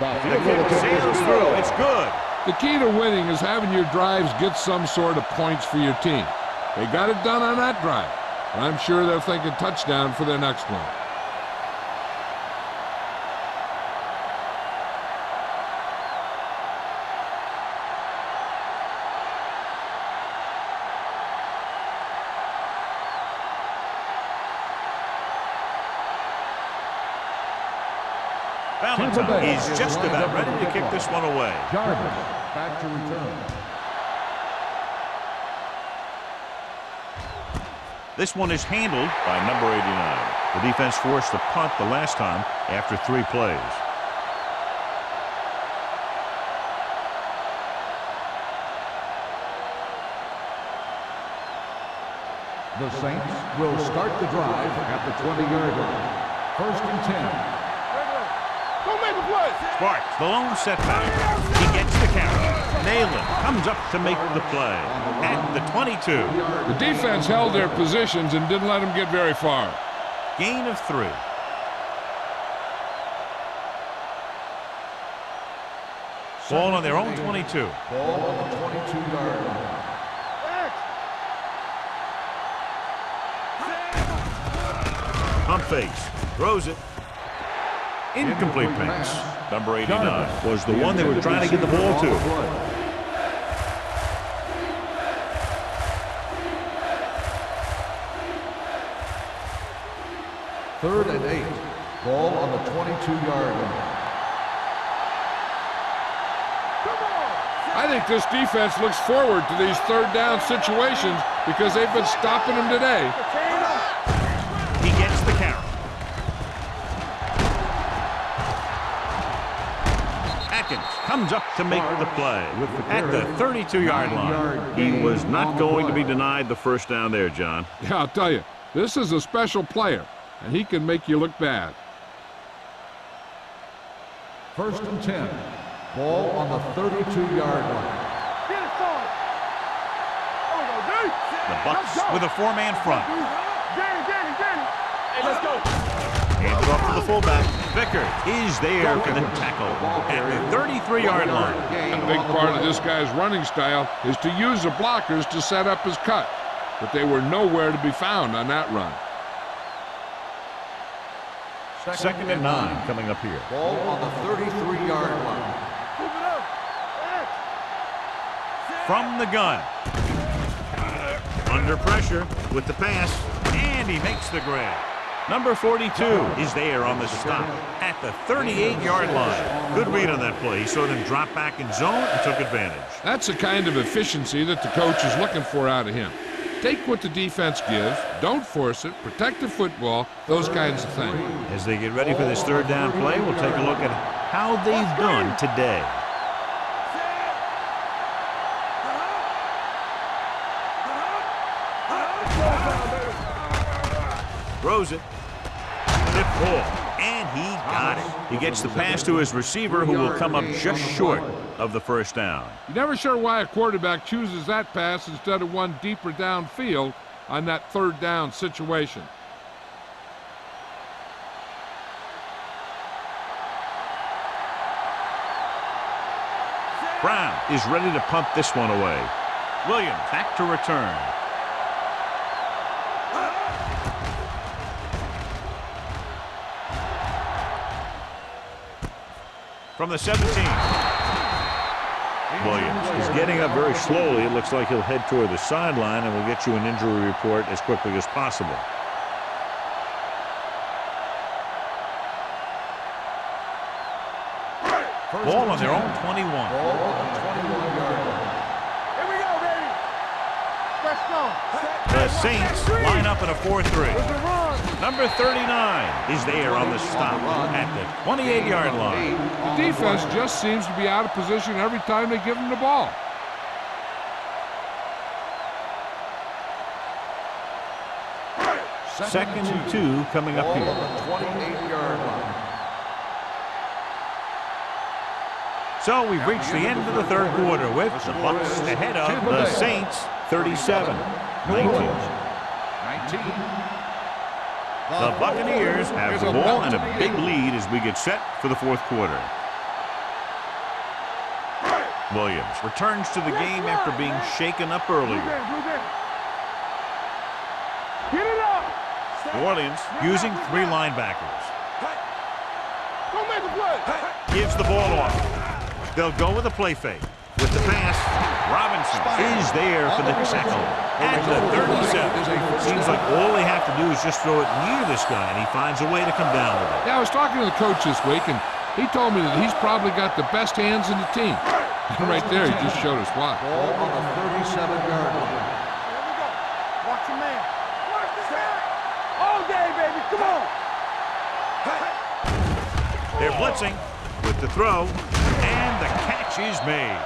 The The field goal kick attempt sails is through. good. It's good. The key to winning is having your drives get some sort of points for your team. They got it done on that drive, but I'm sure they're thinking touchdown for their next one. Valentine is just about ready to kick this one away. Jarvis back to return. This one is handled by number 89. The defense forced the punt the last time after 3 plays. The Saints will start the drive at the 20-yard line. 1st and 10. Go make a play. Sparks, the lone setback. He gets the carry. Nayland comes up to make the play at the 22. The defense held their positions and didn't let them get very far. Gain of 3. Ball on their own 22. Ball on the 22-yard line. Pump fakes. Throws it. Incomplete pass. Number 89 was the one they were trying to get the ball to. Third and 8. Ball on the 22-yard line. I think this defense looks forward to these third down situations because they've been stopping them today. He gets the carry. Atkins comes up to make the play at the 32-yard line. He was not going to be denied the first down there, John. Yeah, I'll tell you, this is a special player, and he can make you look bad. 1st and 10. Ball on the 32-yard line. Get it started. There we go, D. The Bucks with a 4-man front. Danny. Hey, let's go. Hands it off to the fullback. Vickers is there for the tackle at the 33-yard line. A big part of this guy's running style is to use the blockers to set up his cut, but they were nowhere to be found on that run. 2nd and 9 coming up here. Ball on the 33-yard line. Move it up. From the gun. Under pressure with the pass, and he makes the grab. Number 42 is there on the stop at the 38-yard line. Good read on that play. He saw them drop back in zone and took advantage. That's the kind of efficiency that the coach is looking for out of him. Take what the defense gives, don't force it, protect the football, those kinds of things. As they get ready for this third down play, we'll take a look at how they've done today. Throws it. Tip ball. And he got it. He gets the pass to his receiver, who will come up just short of the first down. You're never sure why a quarterback chooses that pass instead of one deeper downfield on that third down situation. Brown is ready to punt this one away. Williams back to return. From the 17. Williams is getting up very slowly. It looks like he'll head toward the sideline, and we'll get you an injury report as quickly as possible. Ball on their own 21. Ball on the 21-yard line. Here we go, baby. Let's go. The Saints line up in a 4-3. It's a run. Number 39 is there on the stop at the 28-yard line. The defense just seems to be out of position every time they give them the ball. Second and 2 coming up Ball here. on the 28-yard line. So we've reached the end of the third quarter with the Bucks ahead of the Saints 37-19. The Buccaneers have the ball and a big lead as we get set for the fourth quarter. Williams returns to the game after being shaken up earlier. Get it up. New Orleans using 3 linebackers. Don't make a play. Gives the ball off. They'll go with a play fake. With the pass, Robinson is there for the tackle at the 37. Seems like all they have to do is just throw it near this guy, and he finds a way to come down with it. Yeah, I was talking to the coach this week, and he told me that he's probably got the best hands in the team. And right there, he just showed us why. Ball on the 37-yard line. Here we go. Watch your man. Watch this man. All day, baby. Come on. They're blitzing with the throw, and the catch is made.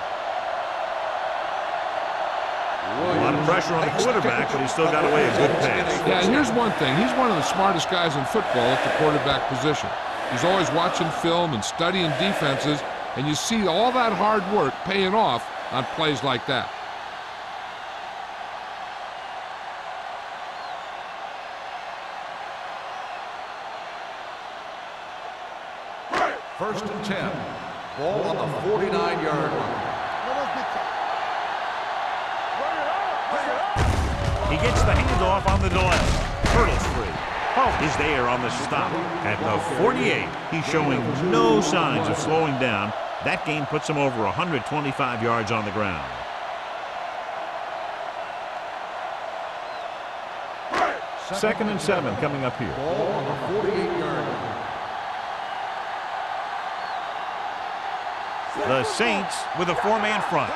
A lot of pressure on the quarterback, but he still got away a good pass. Yeah, and here's one thing. He's one of the smartest guys in football at the quarterback position. He's always watching film and studying defenses, and you see all that hard work paying off on plays like that. First and 10. Ball on the 49-yard line. He gets the handoff on the delay. Hurdles free. Pope is there on the stop. At the 48, he's showing no signs of slowing down. That gain puts him over 125 yards on the ground. Second and 7 coming up here. Ball on the 48-yard line. The Saints with a 4-man front.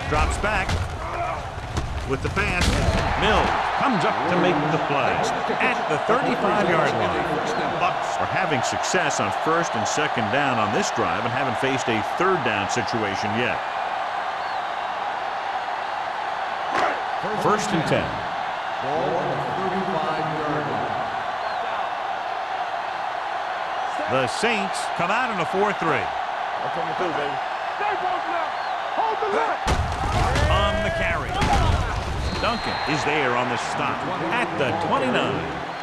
Drops back with the pass. Mills comes up to make the play at the 35-yard line. Bucks are having success on first and second down on this drive and haven't faced a third down situation yet. First and 10. Ball on the 35-yard line. The Saints come out in a 4-3. I'm coming through, baby. Stay both now. Hold the left. On the carry. Duncan is there on the stop at the 29.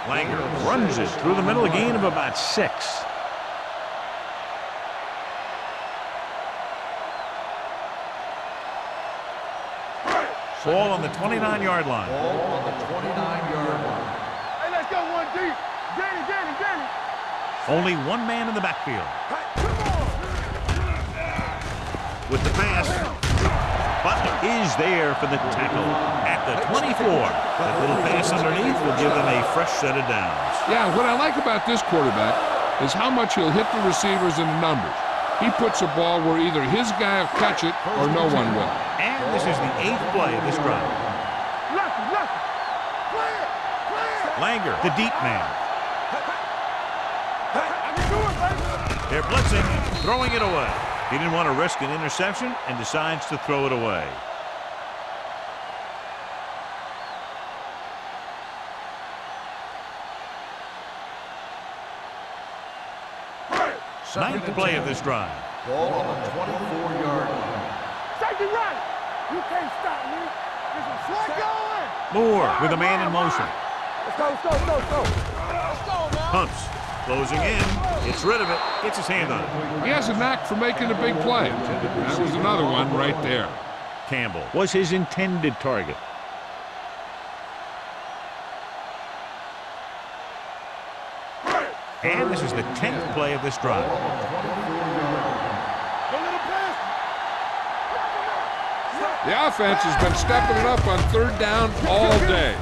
Langer runs it through the middle, a gain of about 6. Ball on the 29-yard line. Ball on the 29-yard line. Hey, let's go one deep. Danny. Only one man in the backfield. With the pass, Butler is there for the tackle at the 24. That little pass underneath will give them a fresh set of downs. Yeah, what I like about this quarterback is how much he'll hit the receivers in the numbers. He puts a ball where either his guy will catch it or no one will. And this is the 8th play of this drive. Langer, the deep man. They're blitzing, throwing it away. He didn't want to risk an interception and decides to throw it away. Ninth play of this drive. Ball on the 24-yard line. Safety right. You can't stop me. This is slide going. Moore with a man in motion. Let's go. Let's go now. Pumps, closing in, gets rid of it, gets his hand on it. He has a knack for making a big play. That was another one right there. Campbell was his intended target. And this is the 10th play of this drive. The offense has been stepping it up on third down all day.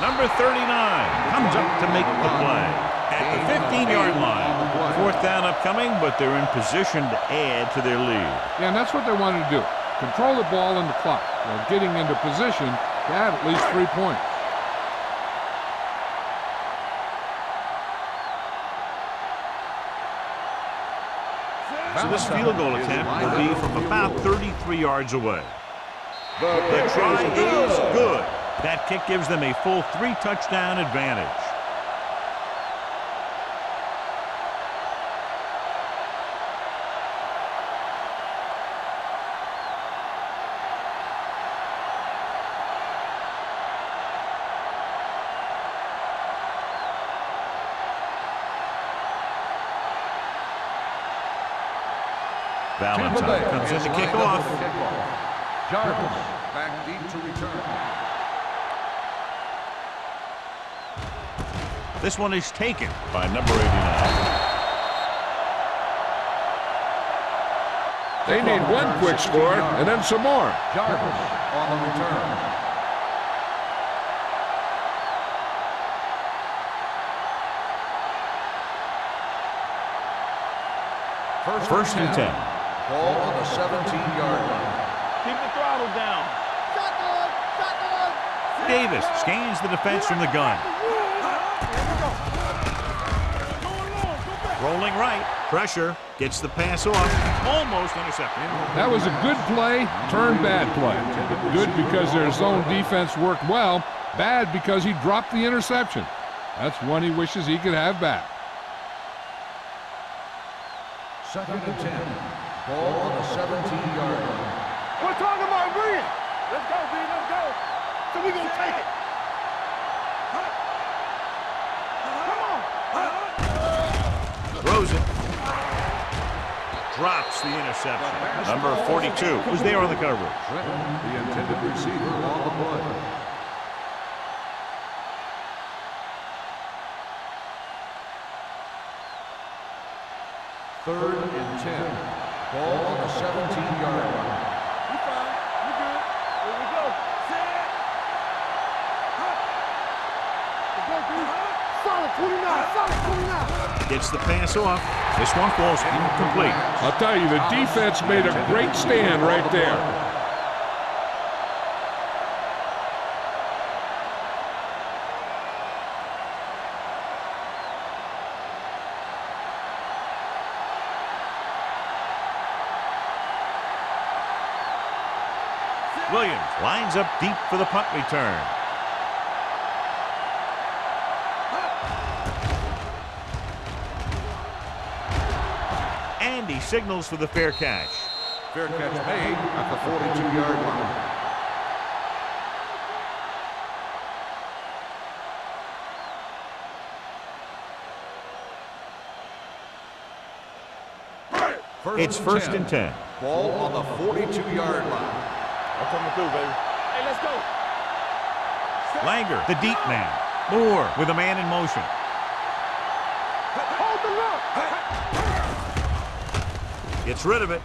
Number 39 comes up to make the play at the 15-yard line. Fourth down upcoming, but they're in position to add to their lead. Yeah, and that's what they wanted to do. Control the ball and the clock while getting into position to add at least 3 points. So this field goal attempt will be from about 33 yards away. The try is good. That kick gives them a full 3-touchdown advantage. Valentine comes in to kick off. Jarvis back deep to return. This one is taken by number 89. They need one quick score and then some more. Jarvis on the return. First and 10. Ball on the 17-yard line. Keep the throttle down. Shotgun! Shotgun! Davis scans the defense from the gun. Rolling right. Pressure. Gets the pass off. Almost intercepted. That was a good play, turned bad play. Good because their zone defense worked well. Bad because he dropped the interception. That's one he wishes he could have back. Second and 10. Ball on the 17-yard line. We're talking about Reed. Let's go, B. Let's go. So we're going to take it. Come on. Throws it. Drops the interception. Number 42 was there on the coverage. Trenton, the intended receiver on the play. Third and 10. Ball on the 17-yard line. We fine. We good. Here we go. Set. Let's go, B. Solid 29. Solid 29. Gets the pass off. This one falls incomplete. I'll tell you, the defense made a great stand right there. Williams lines up deep for the punt return. And he signals for the fair catch. Fair catch made at the 42-yard line. It's first and 10. Ball on the 42-yard line. I'm coming through, baby. Hey, let's go. Langer, the deep man. Moore with a man in motion. Hold the look. Gets rid of it.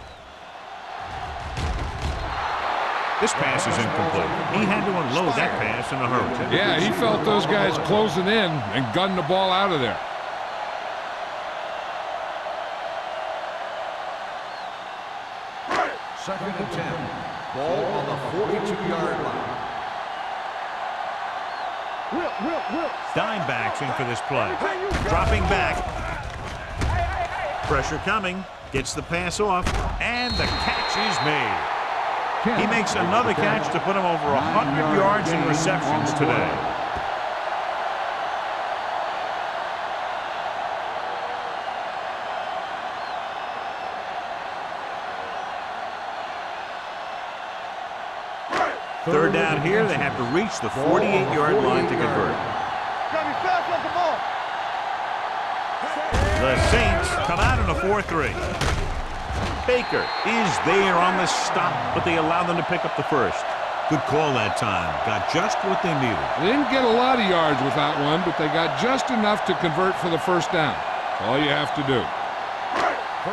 This pass is incomplete. He had to unload that pass in a hurry. Yeah, he felt those guys closing in and gunned the ball out of there. Second and 10. Ball on the 42-yard line. Whip. Dime backs in for this play. Dropping back. Pressure coming. Gets the pass off. And the catch is made. He makes another catch to put him over 100 yards in receptions today. Third down here, they have to reach the 48-yard line to convert. Gotta be fast like the ball. The Saints come out in a 4-3. Baker is there on the stop, but they allow them to pick up the first. Good call that time. Got just what they needed. They didn't get a lot of yards with that one, but they got just enough to convert for the first down. That's all you have to do.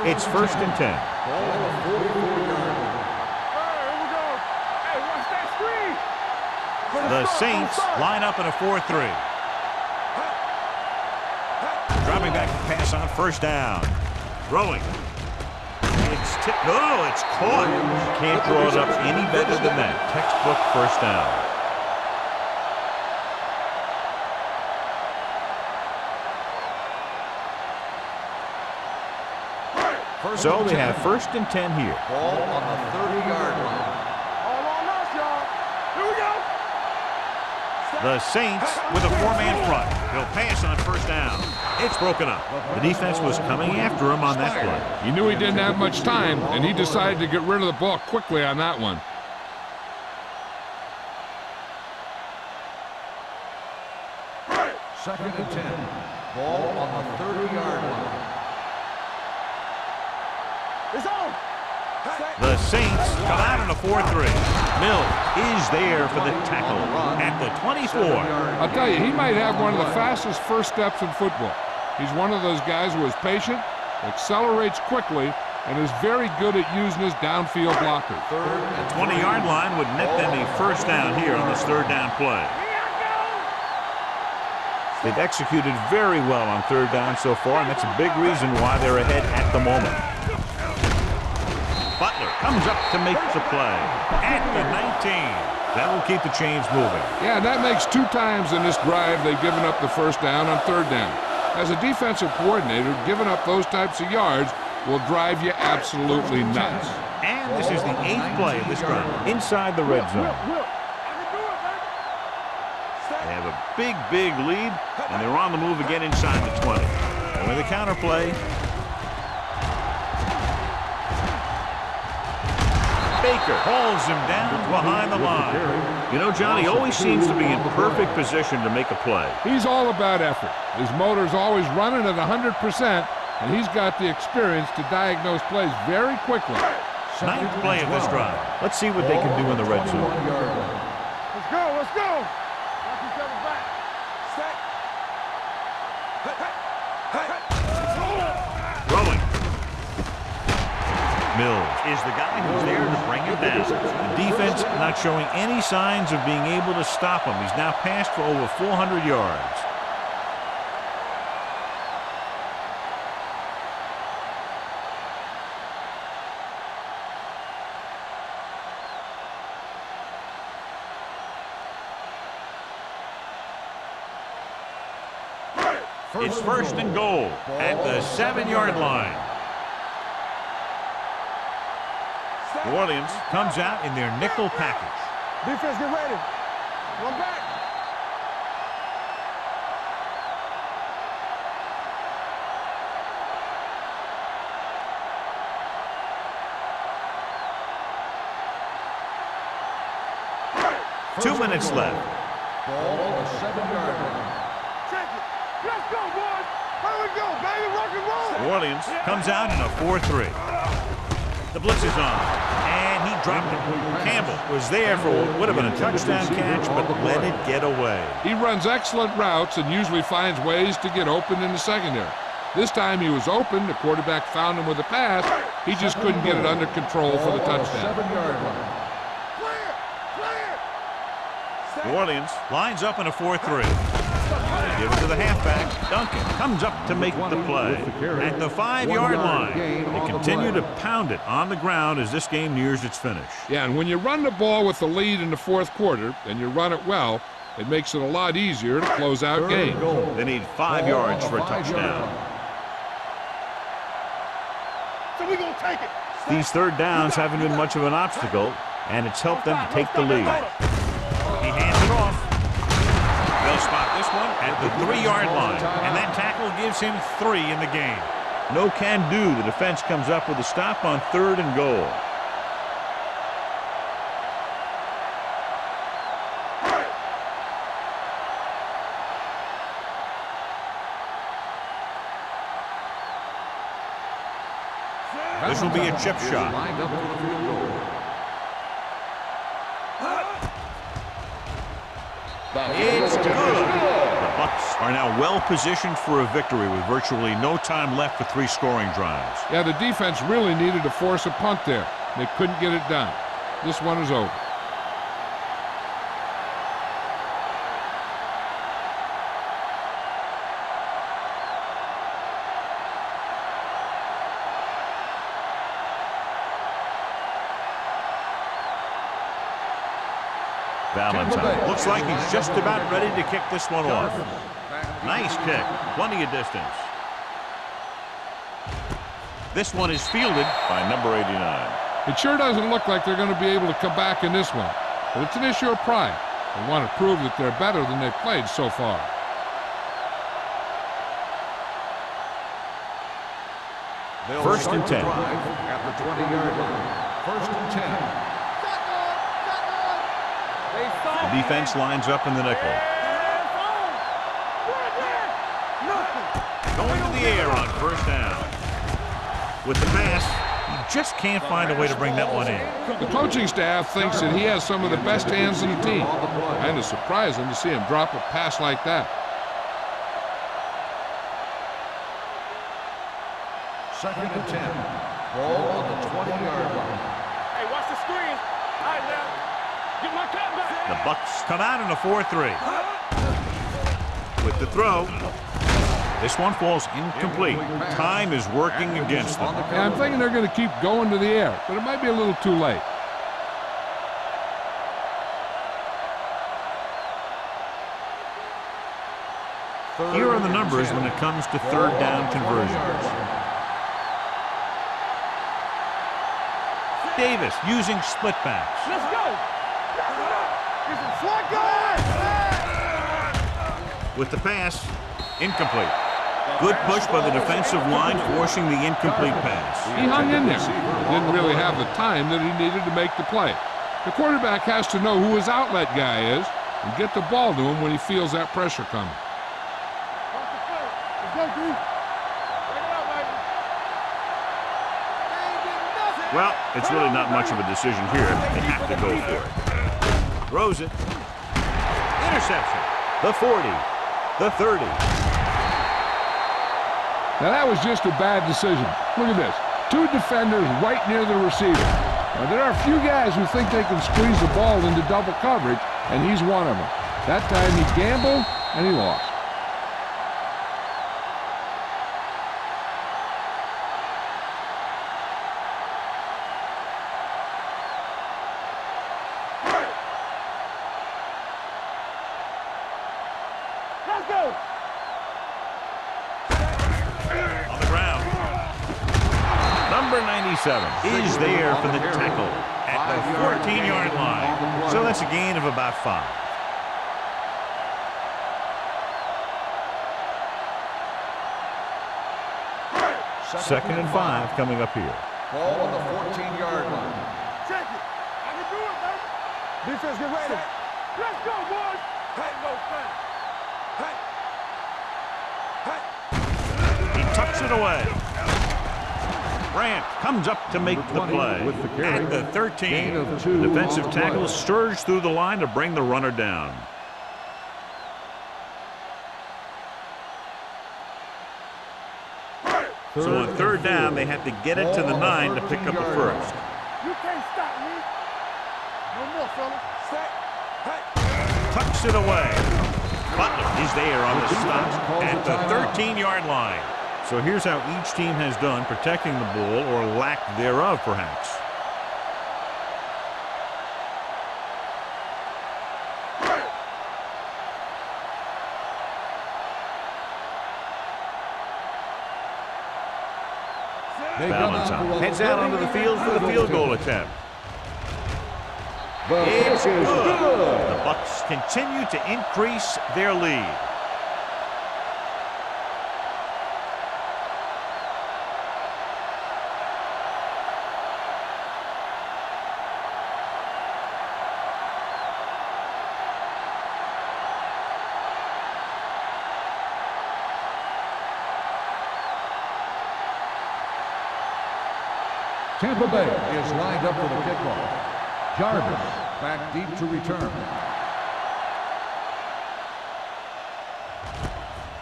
It's first and 10. Ball on the 44-yard line. The Saints line up in a 4-3. Dropping back to pass on first down. Throwing. It's tipped. No, it's caught. Can't draw it up any better than that. Textbook first down. So they have first and 10 here. Ball on the 30-yard line. All on us, y'all. Here we go. The Saints with a four-man front. They'll pass on first down. It's broken up. The defense was coming after him on that play. He knew he didn't have much time, and he decided to get rid of the ball quickly on that one. Second and 10. Ball on the 30-yard line. It's on. The Saints come out in a 4-3. Mills is there for the tackle at the 24. I'll tell you, he might have one of the fastest first steps in football. He's one of those guys who is patient, accelerates quickly, and is very good at using his downfield blockers. The 20-yard line would net them a first down here on this third down play. They've executed very well on third down so far, and that's a big reason why they're ahead at the moment. Butler comes up to make the play at the 19. That will keep the chains moving. Yeah, that makes 2 times in this drive they've given up the first down on third down. As a defensive coordinator, giving up those types of yards will drive you absolutely nuts. And this is the 8th play of this drive inside the red zone. They have a big lead, and they're on the move again inside the 20. And with a counter play, Baker hauls him down behind the line. You know, Johnny always seems to be in perfect position to make a play. He's all about effort. His motor's always running at 100%, and he's got the experience to diagnose plays very quickly. 9th play of this drive. Let's see what they can do in the red zone. Let's go, let's go. Knock each other back. Throwing. Mills is the guy who's there to bring him down. The defense not showing any signs of being able to stop him. He's now passed for over 400 yards. It's first and goal at the 7-yard line. New Orleans comes out in their nickel package. Defense, get ready. Run back. Two minutes left. Ball on the 7-yard line. Check it. Let's go, boys. Here we go, baby. Rock and roll. New Orleans comes out in a 4-3. The blitz is on, and he dropped it. Campbell was there for what would have been a touchdown catch, but let it get away. He runs excellent routes and usually finds ways to get open in the secondary. This time he was open. The quarterback found him with a pass. He just couldn't get it under control for the touchdown. 7-yard line. New Orleans lines up in a 4-3. They give it to the halfback. Duncan comes up to make the play. At the 5-yard line, they continue to pound it on the ground as this game nears its finish. Yeah, and when you run the ball with the lead in the fourth quarter and you run it well, it makes it a lot easier to close out games. They need 5 yards for a touchdown. So we gonna take it. These third downs haven't been much of an obstacle, and it's helped them to take the lead. He hands it off. They'll spot this one at the 3-yard line, and that tackle gives him 3 in the game. No can do. The defense comes up with a stop on 3rd and goal. This will be a chip shot. Lined up for the field goal. It's good. The Bucs are now well positioned for a victory with virtually no time left for 3 scoring drives. Yeah, the defense really needed to force a punt there. They couldn't get it done. This one is over. Valentine looks like he's just about ready to kick this one off. Nice kick, plenty of distance. This one is fielded by number 89. It sure doesn't look like they're going to be able to come back in this one, but it's an issue of pride. They want to prove that they're better than they've played so far. First and 10. At the 20-yard line. First and 10. The defense lines up in the nickel. Going to the air on first down. With the pass, he just can't find a way to bring that one in. The coaching staff thinks that he has some of the best hands in the team. Kind of surprising to see him drop a pass like that. Second and 10. Ball on the 20-yard line. Hey, watch the screen. All right, now. Get my cat back. The Bucks come out in a 4-3. With the throw. This one falls incomplete. Time is working against them. Yeah, I'm thinking they're going to keep going to the air, but it might be a little too late. Here are the numbers when it comes to third down conversions. Davis using split backs. Let's go. Get some slack going. With the pass, incomplete. Good push by the defensive line, forcing the incomplete pass. He hung in there. Didn't really have the time that he needed to make the play. The quarterback has to know who his outlet guy is and get the ball to him when he feels that pressure coming. Let's go, D. Bring it out, baby. Well, it's really not much of a decision here. They have to go for it. Throws it. Interception. The 40. The 30. Now that was just a bad decision. Look at this. Two defenders right near the receiver. Now there are a few guys who think they can squeeze the ball into double coverage, and he's one of them. That time he gambled, and he lost. Let's go. Number 97 is there for the tackle at the 14-yard line. So that's a gain of about 5. Second and 5 coming up here. Ball on the 14-yard line. Check it. I can do it, baby. Defense, get ready. Let's go, boys. Hey, go, fast. He tucks it away. Grant comes up to make the play. With the carry. At the 13, Gain of 2 defensive on the tackle play. surged through the line to bring the runner down. So on third down, they have to get it to the 9 to pick up the first. You can't stop me. No more, fella. Set. Hey. Tucks it away. Butler is there on the stop at the 13-yard line. So here's how each team has done protecting the ball, or lack thereof, perhaps. Valentine heads out onto the field for the field goal attempt. It's good. The Bucks continue to increase their lead. Tampa Bay is lined up for the kickoff. Jarvis back deep to return.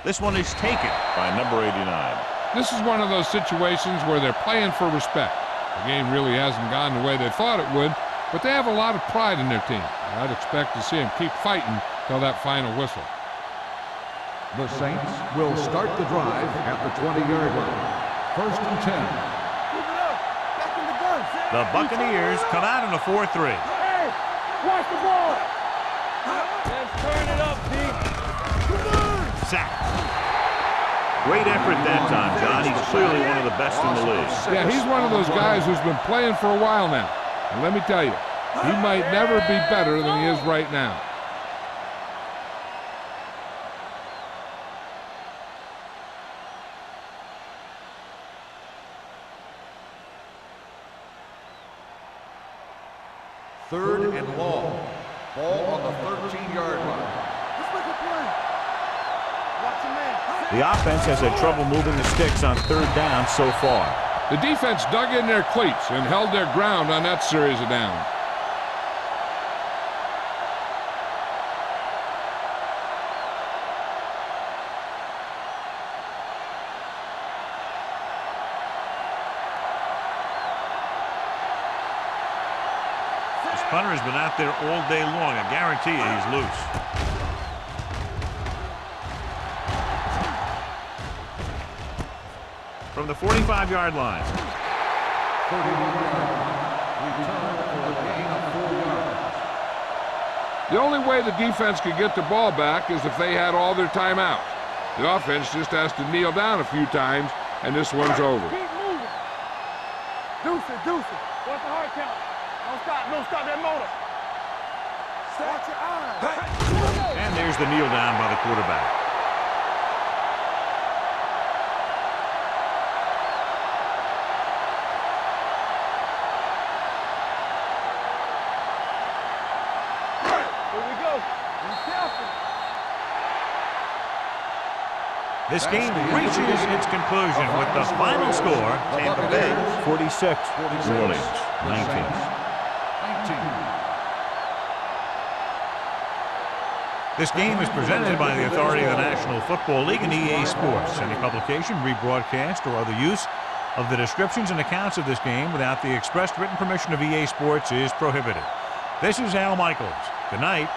This one is taken by number 89. This is one of those situations where they're playing for respect. The game really hasn't gone the way they thought it would, but they have a lot of pride in their team. I'd expect to see them keep fighting till that final whistle. The Saints will start the drive at the 20-yard line. First and 10. The Buccaneers come out in a 4-3. Hey, watch the ball. Let's turn it up, D. Sack. Great effort that time, John. He's clearly one of the best in the league. Yeah, he's one of those guys who's been playing for a while now. And let me tell you, he might never be better than he is right now. Third and long. Ball on the 13-yard line. Let's make a play. Watch your man. The offense has had trouble moving the sticks on third down so far. The defense dug in their cleats and held their ground on that series of downs. This punter has been out there all day long. I guarantee you he's loose. From the 45-yard line. 31 yards. Return for a gain of 4 yards. The only way the defense could get the ball back is if they had all their timeouts. The offense just has to kneel down a few times, and this one's over. Keep moving. Deuce it, deuce it. What's the hard count? Don't stop that motor. Watch your eyes. And there's the kneel down by the quarterback. This game reaches its conclusion with the final score, Tampa Bay 46, New Orleans 19. This game is presented by the authority of the National Football League and EA Sports. Any publication, rebroadcast, or other use of the descriptions and accounts of this game without the expressed written permission of EA Sports is prohibited. This is Al Michaels. Good night.